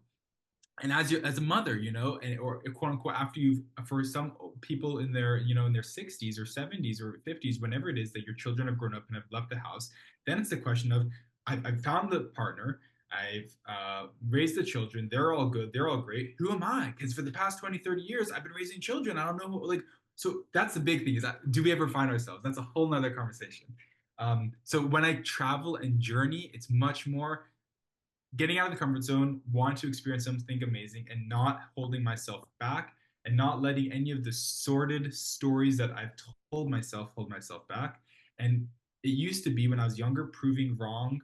Speaker 2: and as a mother, and or quote unquote after you've for some people in their in their 60s or 70s or 50s, whenever it is that your children have grown up and have left the house, then it's the question of I've found the partner. I've raised the children. They're all good. They're all great. Who am I? Because for the past 20, 30 years, I've been raising children. I don't know, like, so that's the big thing is that do we ever find ourselves? That's a whole nother conversation. So when I travel and journey, it's much more getting out of the comfort zone, want to experience something amazing, and not holding myself back and not letting any of the sordid stories that I've told myself hold myself back. And it used to be when I was younger, proving wrong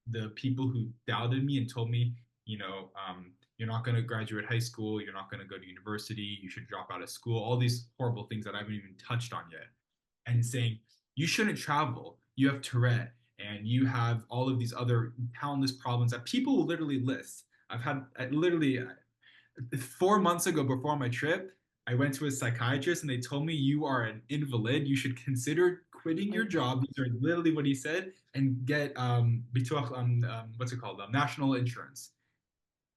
Speaker 2: the people who doubted me and told me, you're not going to graduate high school, you're not going to go to university, you should drop out of school, all these horrible things that I haven't even touched on yet. And saying, you shouldn't travel, you have Tourette, and you have all of these other countless problems that people will literally list. I've had literally 4 months ago before my trip, I went to a psychiatrist and they told me you are an invalid. You should consider quitting your
Speaker 1: Right.
Speaker 2: job. These are literally what he said, and get what's it called, national insurance.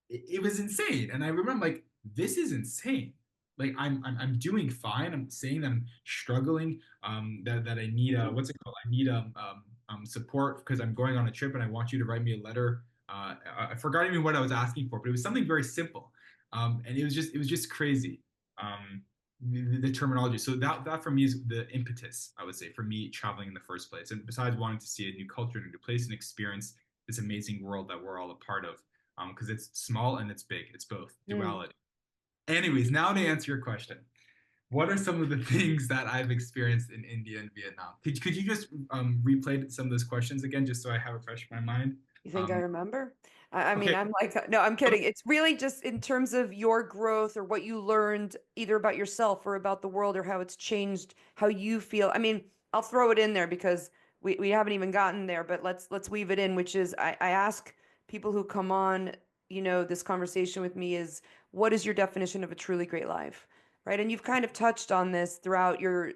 Speaker 2: It was insane, and I remember like this is insane. like I'm doing fine. I'm saying that I'm struggling. That I need what's it called? I need support because I'm going on a trip and I want you to write me a letter. I forgot even what I was asking for, but it was something very simple. And it was just crazy. The terminology. So that for me is the impetus, I would say, for me traveling in the first place. And besides wanting to see a new culture, a new place, and experience this amazing world that we're all a part of, because it's small and it's big. It's both
Speaker 1: Mm.
Speaker 2: duality. Anyways, now to answer your question, what are some of the things that I've experienced in India and Vietnam? Could you just replay some of those questions again, just so I have it fresh in my mind?
Speaker 1: You think I
Speaker 2: Um,
Speaker 1: remember? I mean,
Speaker 2: okay,
Speaker 1: I'm like, no, I'm kidding. It's really just in terms of your growth or what you learned either about yourself or about the world or how it's changed how you feel. I mean, I'll throw it in there because we haven't even gotten there, but let's weave it in, which is I ask people who come on, this conversation with me is what is your definition of a truly great life? Right? And you've kind of touched on this throughout your,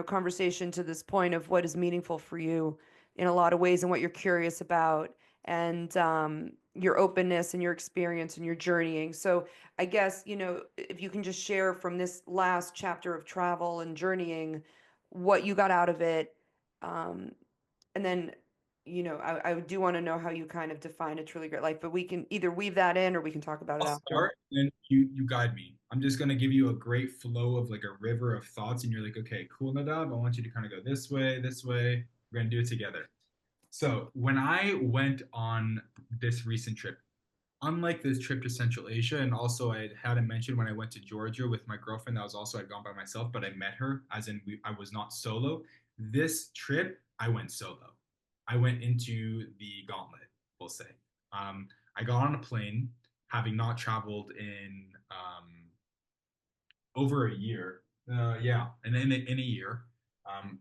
Speaker 1: conversation to this point of what is meaningful for you in a lot of ways and what you're curious about and your openness and your experience and your journeying. So I guess, if you can just share from this last chapter of travel and journeying, what you got out of it. Um, and then, I do want to know how you kind of define a truly great life, but we can either weave that in or we can talk about it
Speaker 2: I'll
Speaker 1: after.
Speaker 2: start and you guide me. I'm just gonna give you a great flow of like a river of thoughts, and you're like, okay, cool, Nadav. I want you to kind of go this way, this way. We're gonna do it together. So when I went on this recent trip, unlike this trip to Central Asia, and also I hadn't mentioned when I went to Georgia with my girlfriend, that was also I'd gone by myself, but I met her, as in I was not solo. This trip, I went solo. I went into the gauntlet, we'll say. I got on a plane, having not traveled in over a year. Yeah, and in a year. Um,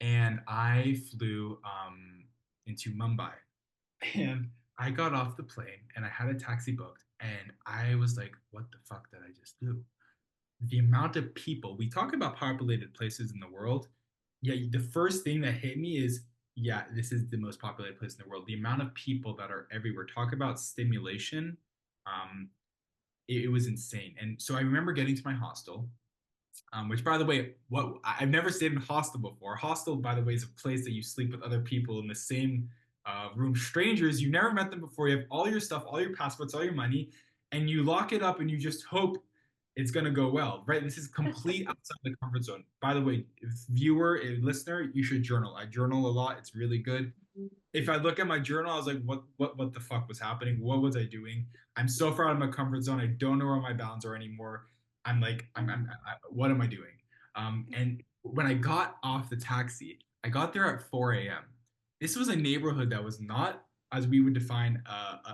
Speaker 2: and I flew into Mumbai. And I got off the plane and I had a taxi booked. And I was like, what the fuck did I just do? The amount of people, we talk about populated places in the world. Yeah, the first thing that hit me is, yeah, this is the most populated place in the world. The amount of people that are everywhere. Talk about stimulation. Um, it was insane. And so I remember getting to my hostel, which, by the way, what I've never stayed in a hostel before. A hostel, by the way, is a place that you sleep with other people in the same room, strangers. You've never met them before. You have all your stuff, all your passports, all your money, and you lock it up and you just hope it's gonna go well, right? This is complete outside the comfort zone. By the way, if viewer, if listener, you should journal. I journal a lot. It's really good. If I look at my journal, I was like, what the fuck was happening? What was I doing? I'm so far out of my comfort zone. I don't know where my bounds are anymore. I'm like, what am I doing? And when I got off the taxi, I got there at 4 a.m. This was a neighborhood that was not, as we would define,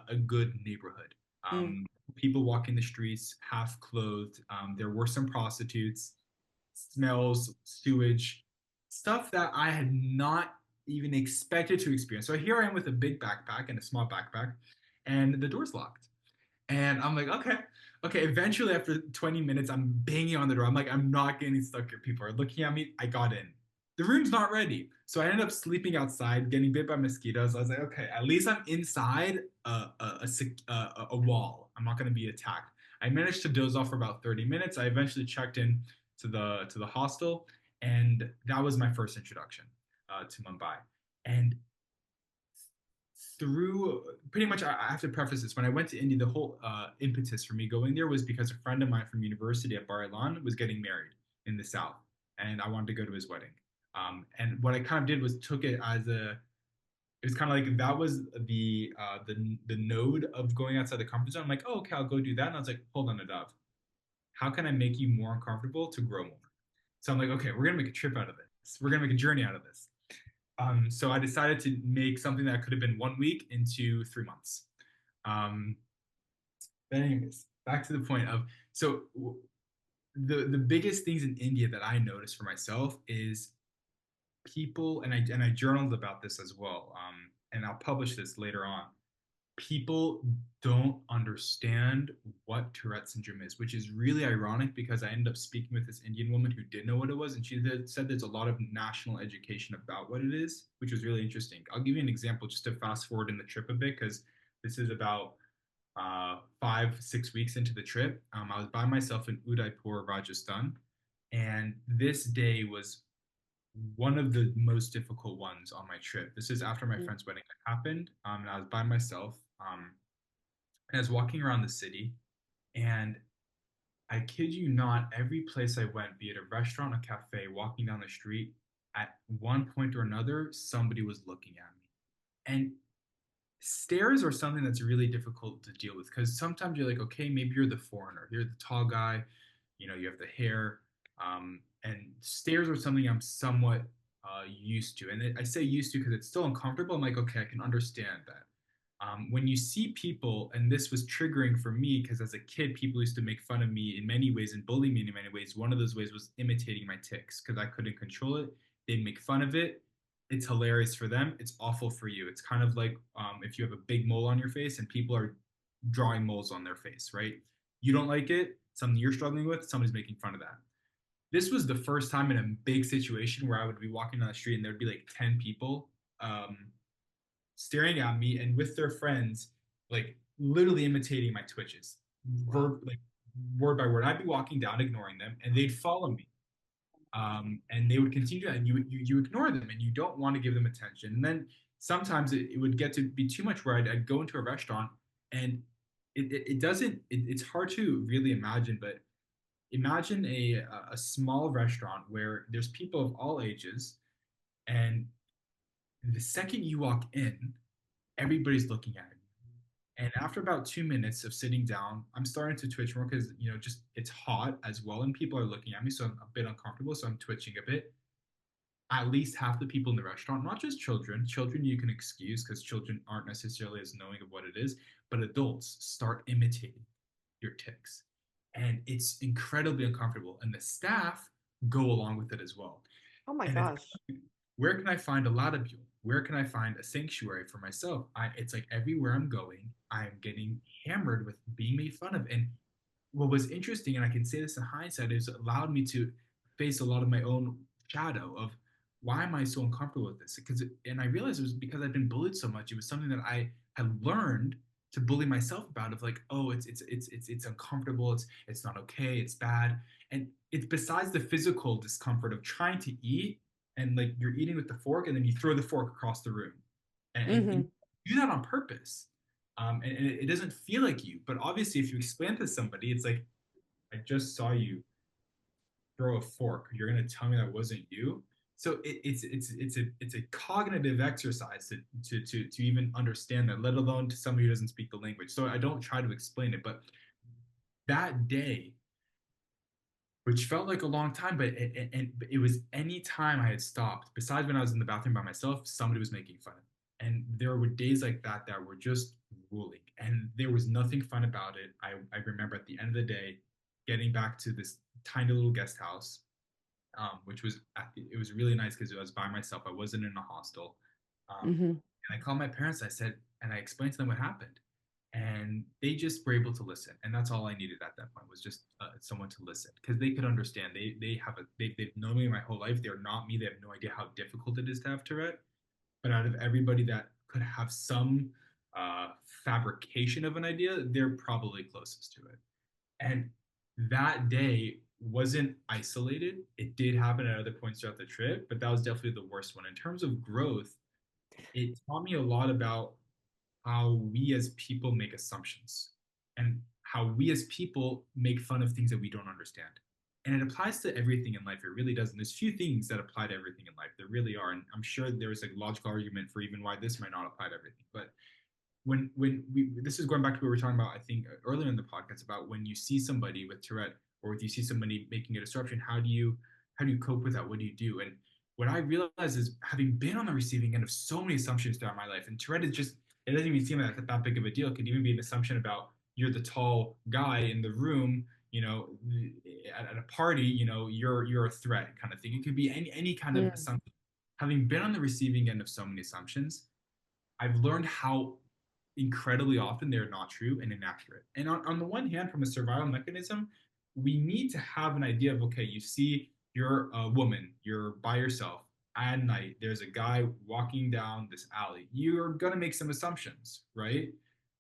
Speaker 2: a good neighborhood.
Speaker 1: Mm.
Speaker 2: People walking the streets half clothed. There were some prostitutes, smells, sewage, stuff that I had not even expected to experience. So here I am with a big backpack and a small backpack, and the door's locked. And I'm like, okay, okay. Eventually, after 20 minutes, I'm banging on the door. I'm like, I'm not getting stuck here. People are looking at me. I got in. The room's not ready. So I ended up sleeping outside, getting bit by mosquitoes. I was like, okay, at least I'm inside a wall. I'm not going to be attacked. I managed to doze off for about 30 minutes. I eventually checked in to the hostel, and that was my first introduction to Mumbai. And through pretty much, I have to preface this. When I went to India, the whole impetus for me going there was because a friend of mine from university at Bar Ilan was getting married in the south, and I wanted to go to his wedding. And what I kind of did was took it as it was kind of like that was the node of going outside the comfort zone. I'm like, oh, okay, I'll go do that. And I was like, hold on, Nadav, how can I make you more uncomfortable to grow more? So I'm like, okay, we're gonna make a trip out of this. We're gonna make a journey out of this. So I decided to make something that could have been 1 week into 3 months. Um, but anyways, back to the point of so the biggest things in India that I noticed for myself is people, and I journaled about this as well, and I'll publish this later on. People don't understand what Tourette syndrome is, which is really ironic because I ended up speaking with this Indian woman who did know what it was, and she said there's a lot of national education about what it is, which was really interesting. I'll give you an example just to fast forward in the trip a bit because this is about 5, 6 weeks into the trip. I was by myself in Udaipur, Rajasthan, and this day was one of the most difficult ones on my trip. This is after my
Speaker 1: Mm.
Speaker 2: friend's wedding had happened, and I was by myself. And I was walking around the city, and I kid you not, every place I went, be it a restaurant, a cafe, walking down the street, at one point or another, somebody was looking at me. And stares are something that's really difficult to deal with because sometimes you're like, okay, maybe you're the foreigner, you're the tall guy, you have the hair, and stares are something I'm somewhat used to. And I say used to because it's still uncomfortable. I'm like, okay, I can understand that. When you see people, and this was triggering for me because as a kid, people used to make fun of me in many ways and bully me in many ways. One of those ways was imitating my tics because I couldn't control it. They'd make fun of it. It's hilarious for them. It's awful for you. It's kind of like if you have a big mole on your face and people are drawing moles on their face, right? You don't like it, something you're struggling with, somebody's making fun of that. This was the first time in a big situation where I would be walking down the street and there'd be like 10 people um, staring at me and with their friends, like literally imitating my twitches,
Speaker 1: Wow.
Speaker 2: like word by word. I'd be walking down, ignoring them, and they'd follow me. And they would continue, and you ignore them, and you don't want to give them attention. And then sometimes it would get to be too much where I'd go into a restaurant, and it doesn't. It's hard to really imagine, but imagine a small restaurant where there's people of all ages, and the second you walk in, everybody's looking at you. And after about 2 minutes of sitting down, I'm starting to twitch more because, just it's hot as well. And people are looking at me. So I'm a bit uncomfortable. So I'm twitching a bit. At least half the people in the restaurant, not just children you can excuse because children aren't necessarily as knowing of what it is, but adults start imitating your tics. And it's incredibly uncomfortable. And the staff go along with it as well.
Speaker 1: Oh my
Speaker 2: And it's
Speaker 1: gosh.
Speaker 2: where can I find a latitude? Where can I find a sanctuary for myself? It's like everywhere I'm going, I'm getting hammered with being made fun of. And what was interesting, and I can say this in hindsight, is it allowed me to face a lot of my own shadow of why am I so uncomfortable with this? And I realized it was because I'd been bullied so much. It was something that I had learned to bully myself about of like, oh, it's uncomfortable, it's not okay, it's bad. And it's besides the physical discomfort of trying to eat and like you're eating with the fork and then you throw the fork across the room. And
Speaker 1: Hmm.
Speaker 2: you do that on purpose. And it doesn't feel like you. But obviously, if you explain to somebody, it's like, I just saw you throw a fork. You're gonna tell me that wasn't you. So it's a cognitive exercise to even understand that, let alone to somebody who doesn't speak the language. So I don't try to explain it, but that day, which felt like a long time, but it was any time I had stopped, besides when I was in the bathroom by myself, somebody was making fun of me. And there were days like that were just ruling. And there was nothing fun about it. I remember at the end of the day, getting back to this tiny little guest house, which was it was really nice because I was by myself. I wasn't in a hostel.
Speaker 1: Hmm.
Speaker 2: And I called my parents. I said, and I explained to them what happened, and they just were able to listen. And that's all I needed at that point was just someone to listen because they could understand. They've known me my whole life. They're not me. They have no idea how difficult it is to have Tourette. But out of everybody that could have some fabrication of an idea, they're probably closest to it. And that day wasn't isolated. It did happen at other points throughout the trip, but that was definitely the worst one. In terms of growth, it taught me a lot about how we as people make assumptions and how we as people make fun of things that we don't understand. And it applies to everything in life. It really does. And there's few things that apply to everything in life. There really are. And I'm sure there's a logical argument for even why this might not apply to everything. But when we this is going back to what we were talking about, I think earlier in the podcast about when you see somebody with Tourette or if you see somebody making a disruption, how do you cope with that? What do you do? And what I realized is having been on the receiving end of so many assumptions throughout my life, and Tourette is just it doesn't even seem like that big of a deal. It could even be an assumption about you're the tall guy in the room, at a party, you're a threat kind of thing. It could be any kind of
Speaker 1: Mm.
Speaker 2: assumption. Having been on the receiving end of so many assumptions, I've learned how incredibly often they're not true and inaccurate. And on the one hand, from a survival mechanism, we need to have an idea of okay, you see, you're a woman, you're by yourself at night, there's a guy walking down this alley. You're going to make some assumptions, right?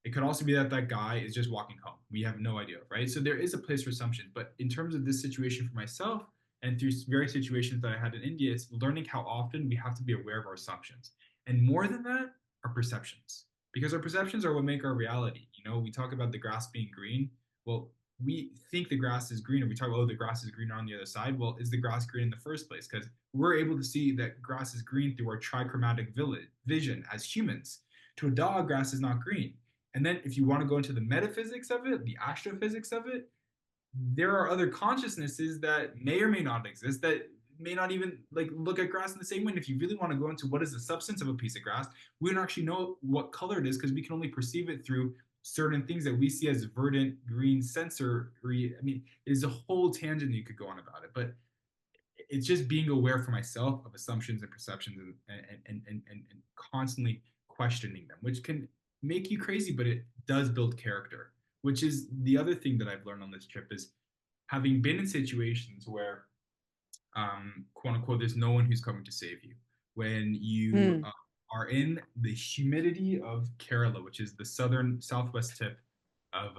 Speaker 2: It could also be that that guy is just walking home. We have no idea, right? So there is a place for assumption. But in terms of this situation for myself and through various situations that I had in India, it's learning how often we have to be aware of our assumptions. And more than that, our perceptions. Because our perceptions are what make our reality. You know, we talk about the grass being green. Well, we think the grass is green, or we talk about, oh, the grass is greener on the other side. Well, is the grass green in the first place? Because we're able to see that grass is green through our trichromatic vision as humans. To a dog, grass is not green. And then if you want to go into the metaphysics of it, the astrophysics of it, there are other consciousnesses that may or may not exist that may not even like look at grass in the same way. And if you really want to go into what is the substance of a piece of grass, we don't actually know what color it is because we can only perceive it through certain things that we see as verdant, green, sensory. I mean, there's a whole tangent you could go on about it, but it's just being aware for myself of assumptions and perceptions and constantly questioning them, which can make you crazy, but it does build character, which is the other thing that I've learned on this trip is having been in situations where, quote unquote, there's no one who's coming to save you. When you
Speaker 1: Mm.
Speaker 2: are in the humidity of Kerala, which is the southern southwest tip of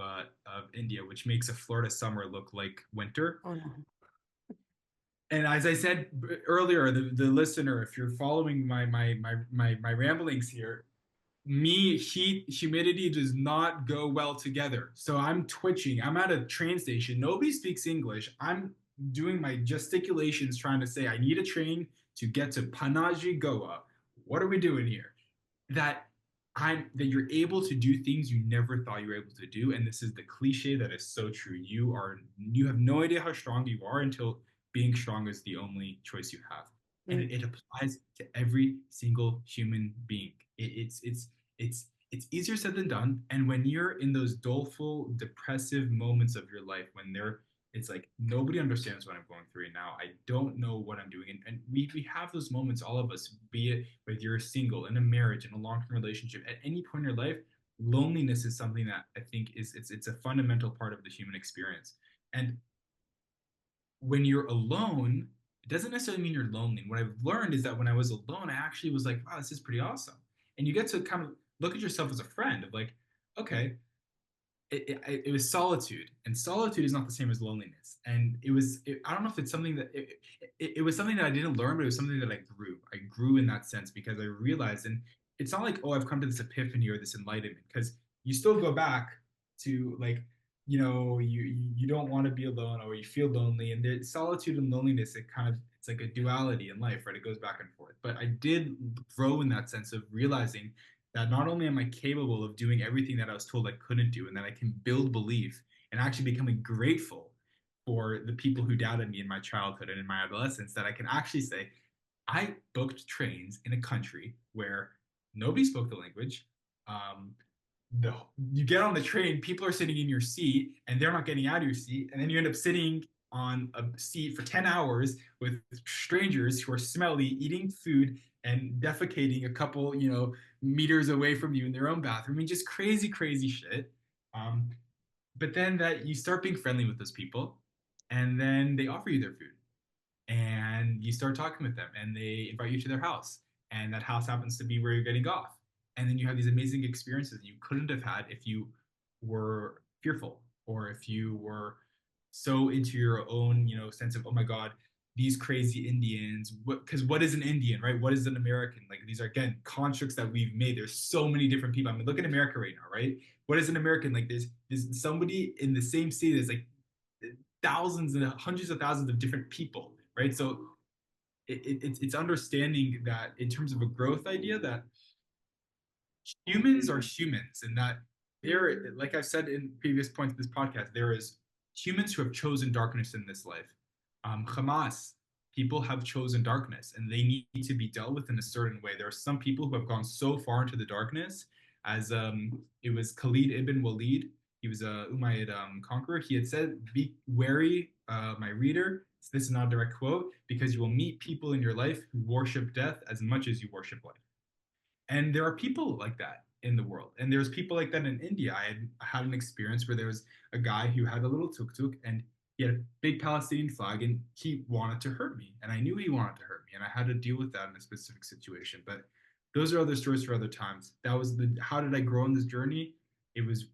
Speaker 2: India, which makes a Florida summer look like winter.
Speaker 1: Oh no.
Speaker 2: And as I said earlier, the listener, if you're following my ramblings here, me, heat, humidity does not go well together. So I'm twitching. I'm at a train station. Nobody speaks English. I'm doing my gesticulations trying to say, I need a train to get to Panaji, Goa. What are we doing here? That that you're able to do things you never thought you were able to do. And this is the cliche that is so true. You have no idea how strong you are until being strong is the only choice you have. And
Speaker 1: Mm.
Speaker 2: it applies to every single human being. It's easier said than done. And when you're in those doleful, depressive moments of your life, when they're it's like nobody understands what I'm going through right now. I don't know what I'm doing. And we have those moments, all of us, be it whether you're single, in a marriage, in a long-term relationship, at any point in your life, loneliness is something that I think it's a fundamental part of the human experience. And when you're alone, it doesn't necessarily mean you're lonely. What I've learned is that when I was alone, I actually was like, wow, this is pretty awesome. And you get to kind of look at yourself as a friend of like, okay, it was solitude, and solitude is not the same as loneliness. And I don't know if it's something that it was something that I didn't learn, but it was something that I grew in that sense because I realized. And it's not like, oh, I've come to this epiphany or this enlightenment, because you still go back to like, you don't want to be alone, or you feel lonely, and the solitude and loneliness, it's like a duality in life, right? It goes back and forth. But I did grow in that sense of realizing that not only am I capable of doing everything that I was told I couldn't do, and that I can build belief and actually becoming grateful for the people who doubted me in my childhood and in my adolescence, that I can actually say, I booked trains in a country where nobody spoke the language. Um, the you get on the train, people are sitting in your seat and they're not getting out of your seat, and then you end up sitting on a seat for 10 hours with strangers who are smelly, eating food and defecating a couple, meters away from you in their own bathroom. I mean, just crazy, crazy shit. Um, but then that you start being friendly with those people, and then they offer you their food, and you start talking with them, and they invite you to their house, and that house happens to be where you're getting off. And then you have these amazing experiences that you couldn't have had if you were fearful, or if you were so into your own, sense of, oh my God, these crazy Indians. Because what is an Indian, right? What is an American? Like, these are, again, constructs that we've made. There's so many different people. I mean, look at America right now, right? What is an American? Like, there's somebody in the same city. There's like thousands and hundreds of thousands of different people, right? So it's understanding that in terms of a growth idea, that humans are humans, and that there, like I've said in previous points of this podcast, there is humans who have chosen darkness in this life. Hamas, people have chosen darkness, and they need to be dealt with in a certain way. There are some people who have gone so far into the darkness, as it was Khalid ibn Walid. He was a Umayyad conqueror. He had said, "Be wary, my reader." This is not a direct quote, because you will meet people in your life who worship death as much as you worship life. And there are people like that in the world. And there's people like that in India. I had an experience where there was a guy who had a little tuk-tuk, and he had a big Palestinian flag, and he wanted to hurt me. And I knew he wanted to hurt me, and I had to deal with that in a specific situation. But those are other stories for other times. That was how did I grow in this journey? it was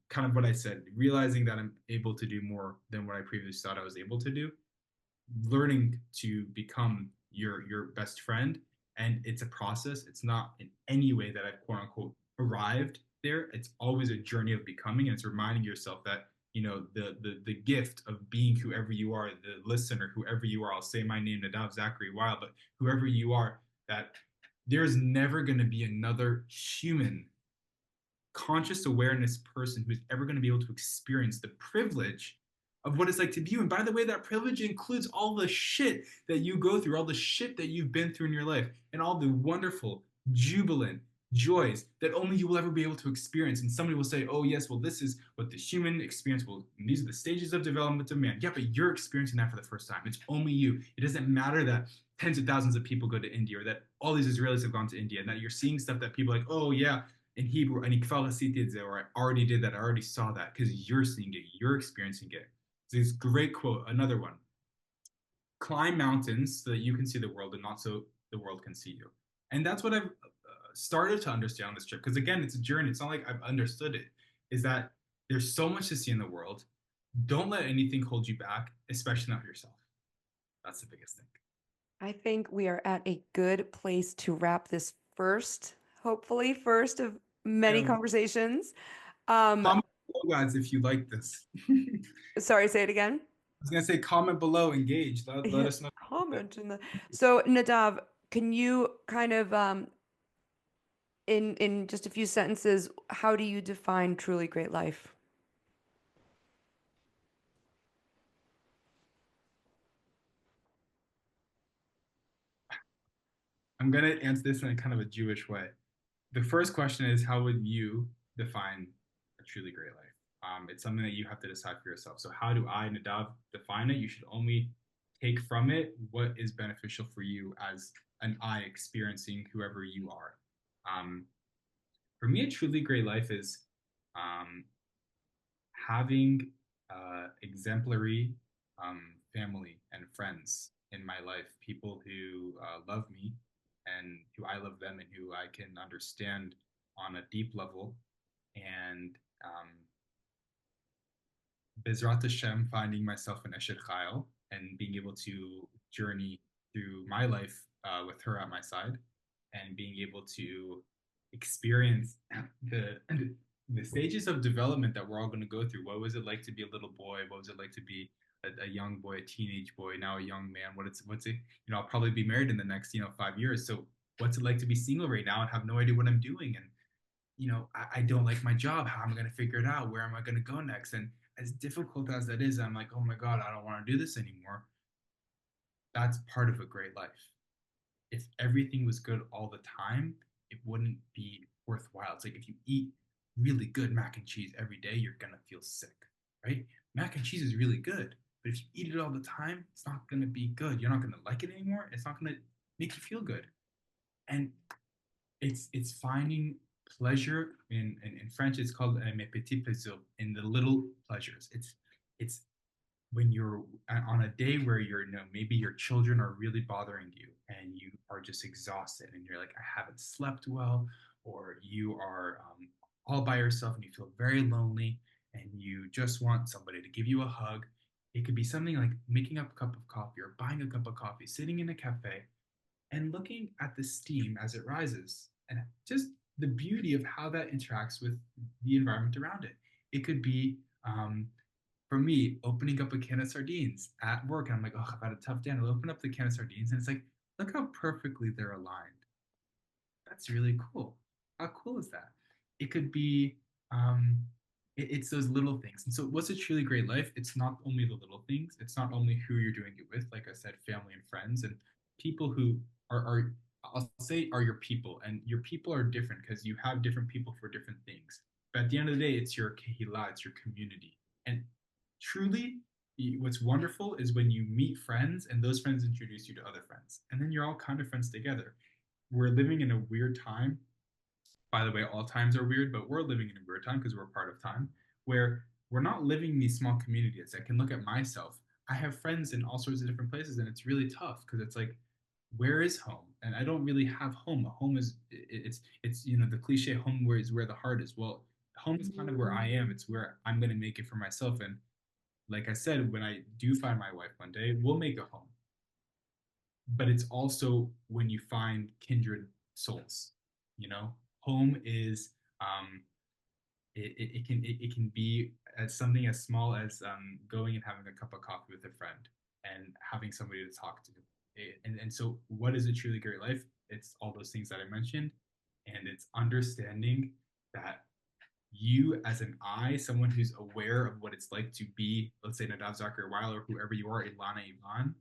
Speaker 2: kind of what I said, realizing that I'm able to do more than what I previously thought I was able to do, learning to become your best friend. And it's a process. It's not in any way that I've quote unquote arrived there. It's always a journey of becoming, and it's reminding yourself that the gift of being whoever you are, the listener, whoever you are. I'll say my name, Nadav Zachary Weil, but whoever you are, that there's never going to be another human conscious awareness person who's ever going to be able to experience the privilege of what it's like to be you. And by the way, that privilege includes all the shit that you go through, all the shit that you've been through in your life, and all the wonderful, jubilant joys that only you will ever be able to experience. And somebody will say, oh, yes, well, this is what the human experience will, these are the stages of development of man. Yeah, but you're experiencing that for the first time. It's only you. It doesn't matter that tens of thousands of people go to India, or that all these Israelis have gone to India, and that you're seeing stuff that people are like, oh, yeah, in Hebrew, and or I already did that, I already saw that, because you're seeing it, you're experiencing it. So this great quote, another one: climb mountains so that you can see the world and not so the world can see you. And that's what I've started to understand on this trip, because again, it's a journey. It's not like I've understood it. Is that there's so much to see in the world. Don't let anything hold you back, especially not yourself. That's the biggest thing.
Speaker 1: I think we are at a good place to wrap this first, hopefully, first of many
Speaker 2: Yeah.
Speaker 1: conversations. Um,
Speaker 2: Comment below, guys, if you like this. I
Speaker 1: Sorry, say it again.
Speaker 2: was gonna say comment below, engage. Let
Speaker 1: Yeah,
Speaker 2: us know.
Speaker 1: comment in the. So, Nadav, can you kind of in just a few sentences, how do you define truly great life?
Speaker 2: I'm gonna answer this in a kind of a Jewish way. The first question is, how would you define a truly great life? It's something that you have to decide for yourself. So how do I, Nadav, define it? You should only take from it what is beneficial for you as an I experiencing whoever you are. Um, for me, a truly great life is um, having exemplary family and friends in my life, people who love me and who I love them, and who I can understand on a deep level. And Bezrat Hashem, finding myself in Eshet Chayil and being able to journey through my life with her at my side, and being able to experience the the stages of development that we're all going to go through. What was it like to be a little boy? What was it like to be a young boy, a teenage boy, now a young man? What's it? I'll probably be married in the next 5 years. So what's it like to be single right now and have no idea what I'm doing? And I don't like my job. How am I going to figure it out? Where am I going to go next? And as difficult as that is, I'm like, oh my God, I don't want to do this anymore. That's part of a great life. If everything was good all the time, it wouldn't be worthwhile. It's like if you eat really good mac and cheese every day, you're going to feel sick, right? Mac and cheese is really good, but if you eat it all the time, it's not going to be good. You're not going to like it anymore. It's not going to make you feel good. And it's finding pleasure in French. It's called mes petits plaisirs, in the little pleasures. It's when you're on a day where maybe your children are really bothering you and you are just exhausted and you're like, I haven't slept well, or you are all by yourself and you feel very lonely and you just want somebody to give you a hug. It could be something like making up a cup of coffee or buying a cup of coffee, sitting in a cafe and looking at the steam as it rises, and just the beauty of how that interacts with the environment around it. It could be, for me, opening up a can of sardines at work, and I'm like, oh, I've had a tough day, and I'll open up the can of sardines, and it's like, look how perfectly they're aligned. That's really cool. How cool is that? It could be, it's those little things. And so, what's a truly great life? It's not only the little things. It's not only who you're doing it with. Like I said, family and friends, and people who are I'll say are your people, and your people are different because you have different people for different things. But at the end of the day, it's your kehillah, it's your community. And truly, what's wonderful is when you meet friends and those friends introduce you to other friends, and then you're all kind of friends together. We're living in a weird time. By the way, all times are weird, but we're living in a weird time because we're part of time, where we're not living in these small communities. I can look at myself. I have friends in all sorts of different places, and it's really tough because it's like, where is home? And I don't really have home. Home is, it's the cliche, home where is where the heart is. Well, home is kind of where I am. It's where I'm going to make it for myself. And like I said, when I do find my wife one day, we'll make a home. But it's also when you find kindred souls, you know, home is, it can be as something as small as going and having a cup of coffee with a friend and having somebody to talk to. And so, what is a truly great life? It's all those things that I mentioned, and it's understanding that you, as an I, someone who's aware of what it's like to be, let's say, Nadav Weil, or whoever you are, Ilana Ivan,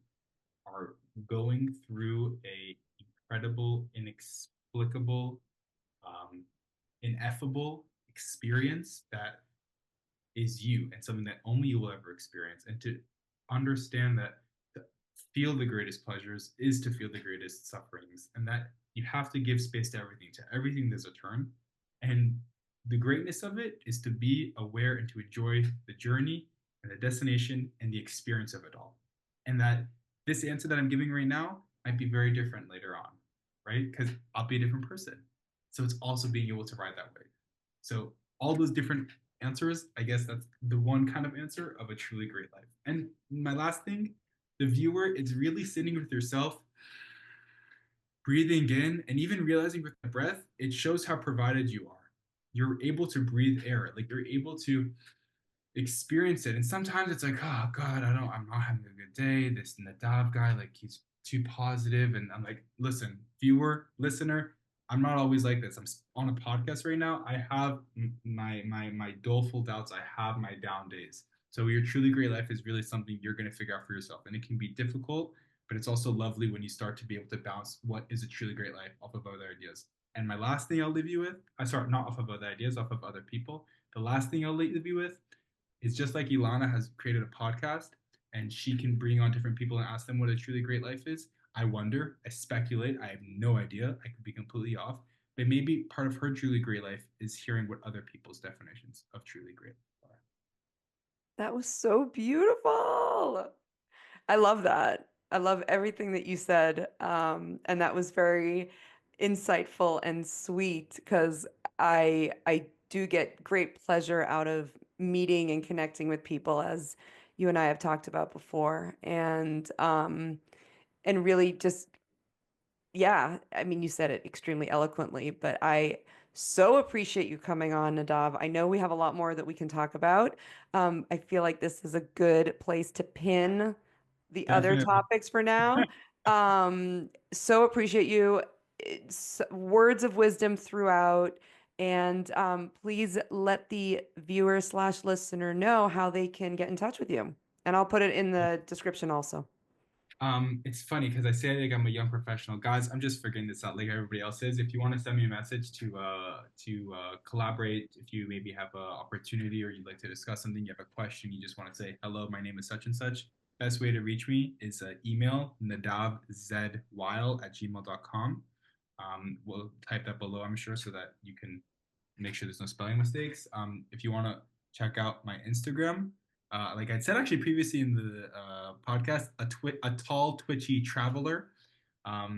Speaker 2: are going through a incredible, inexplicable, um, ineffable experience that is you and something that only you will ever experience. And to understand that to feel the greatest pleasures is to feel the greatest sufferings, and that you have to give space to everything. To everything, there's a turn. And the greatness of it is to be aware and to enjoy the journey and the destination and the experience of it all. And that this answer that I'm giving right now might be very different later on, right? Because I'll be a different person. So it's also being able to ride that wave. So all those different answers, I guess that's the one kind of answer of a truly great life. And my last thing, the viewer, it's really sitting with yourself, breathing in, and even realizing with the breath, it shows how provided you are. You're able to breathe air, like you're able to experience it. And sometimes it's like, oh God, I'm not having a good day. This Nadav guy, like he's too positive. And I'm like, listen, viewer, listener, I'm not always like this. I'm on a podcast right now. I have my doleful doubts. I have my down days. So your truly great life is really something you're going to figure out for yourself. And it can be difficult, but it's also lovely when you start to be able to bounce what is a truly great life off of other ideas. And my last thing I'll leave you with, I start not off of other ideas, off of other people. The last thing I'll leave you with is just like Ilana has created a podcast and she can bring on different people and ask them what a truly great life is. I wonder, I speculate, I have no idea. I could be completely off. But maybe part of her truly great life is hearing what other people's definitions of truly great are.
Speaker 1: That was so beautiful. I love that. I love everything that you said. And that was very insightful and sweet because I do get great pleasure out of meeting and connecting with people as you and I have talked about before. And really just yeah, I mean, you said it extremely eloquently, but I so appreciate you coming on, Nadav. I know we have a lot more that we can talk about. I feel like this is a good place to pin the other
Speaker 2: Definitely.
Speaker 1: topics for now. So appreciate you. It's words of wisdom throughout. And please let the viewer slash listener know how they can get in touch with you. And I'll put it in the description also.
Speaker 2: It's funny because I say like I'm a young professional. Guys, I'm just figuring this out like everybody else is. If you want to send me a message to collaborate, if you maybe have an opportunity or you'd like to discuss something, you have a question, you just want to say, hello, my name is such and such. Best way to reach me is email nadavzwile@gmail.com. We'll type that below, I'm sure, so that you can make sure there's no spelling mistakes. If you want to check out my Instagram, like I said actually previously in the podcast, a tall, twitchy traveler. I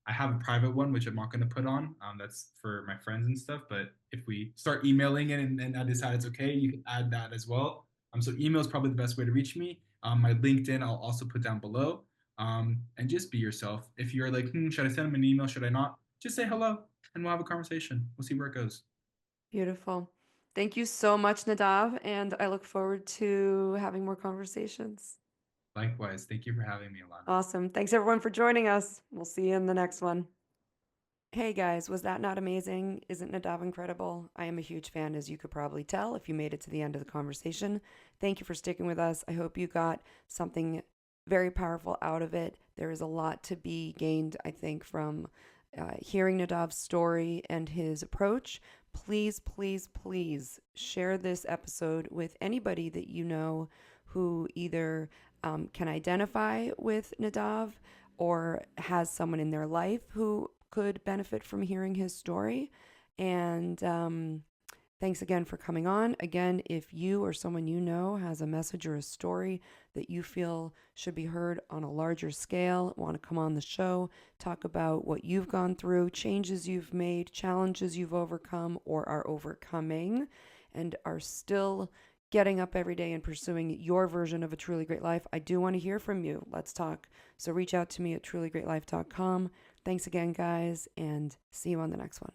Speaker 2: have a private one which I'm not going to put on. That's for my friends and stuff. But if we start emailing it and I decide it's okay, you can add that as well. So email is probably the best way to reach me. My LinkedIn I'll also put down below. And just be yourself. If you're like, should I send them an email? Should I not? Just say hello and we'll have a conversation. We'll see where it goes.
Speaker 1: Beautiful. Thank you so much, Nadav, and I look forward to having more conversations.
Speaker 2: Likewise. Thank you for having me, Alana.
Speaker 1: Awesome. Thanks everyone for joining us. We'll see you in the next one. Hey guys, was that not amazing? Isn't Nadav incredible? I am a huge fan, as you could probably tell if you made it to the end of the conversation. Thank you for sticking with us. I hope you got something very powerful out of it. There is a lot to be gained, I think, from hearing Nadav's story and his approach. Please, please, please share this episode with anybody that you know who either can identify with Nadav or has someone in their life who could benefit from hearing his story. And thanks again for coming on. Again, if you or someone you know has a message or a story that you feel should be heard on a larger scale, want to come on the show, talk about what you've gone through, changes you've made, challenges you've overcome or are overcoming, and are still getting up every day and pursuing your version of a truly great life, I do want to hear from you. Let's talk. So reach out to me at trulygreatlife.com. Thanks again, guys, and see you on the next one.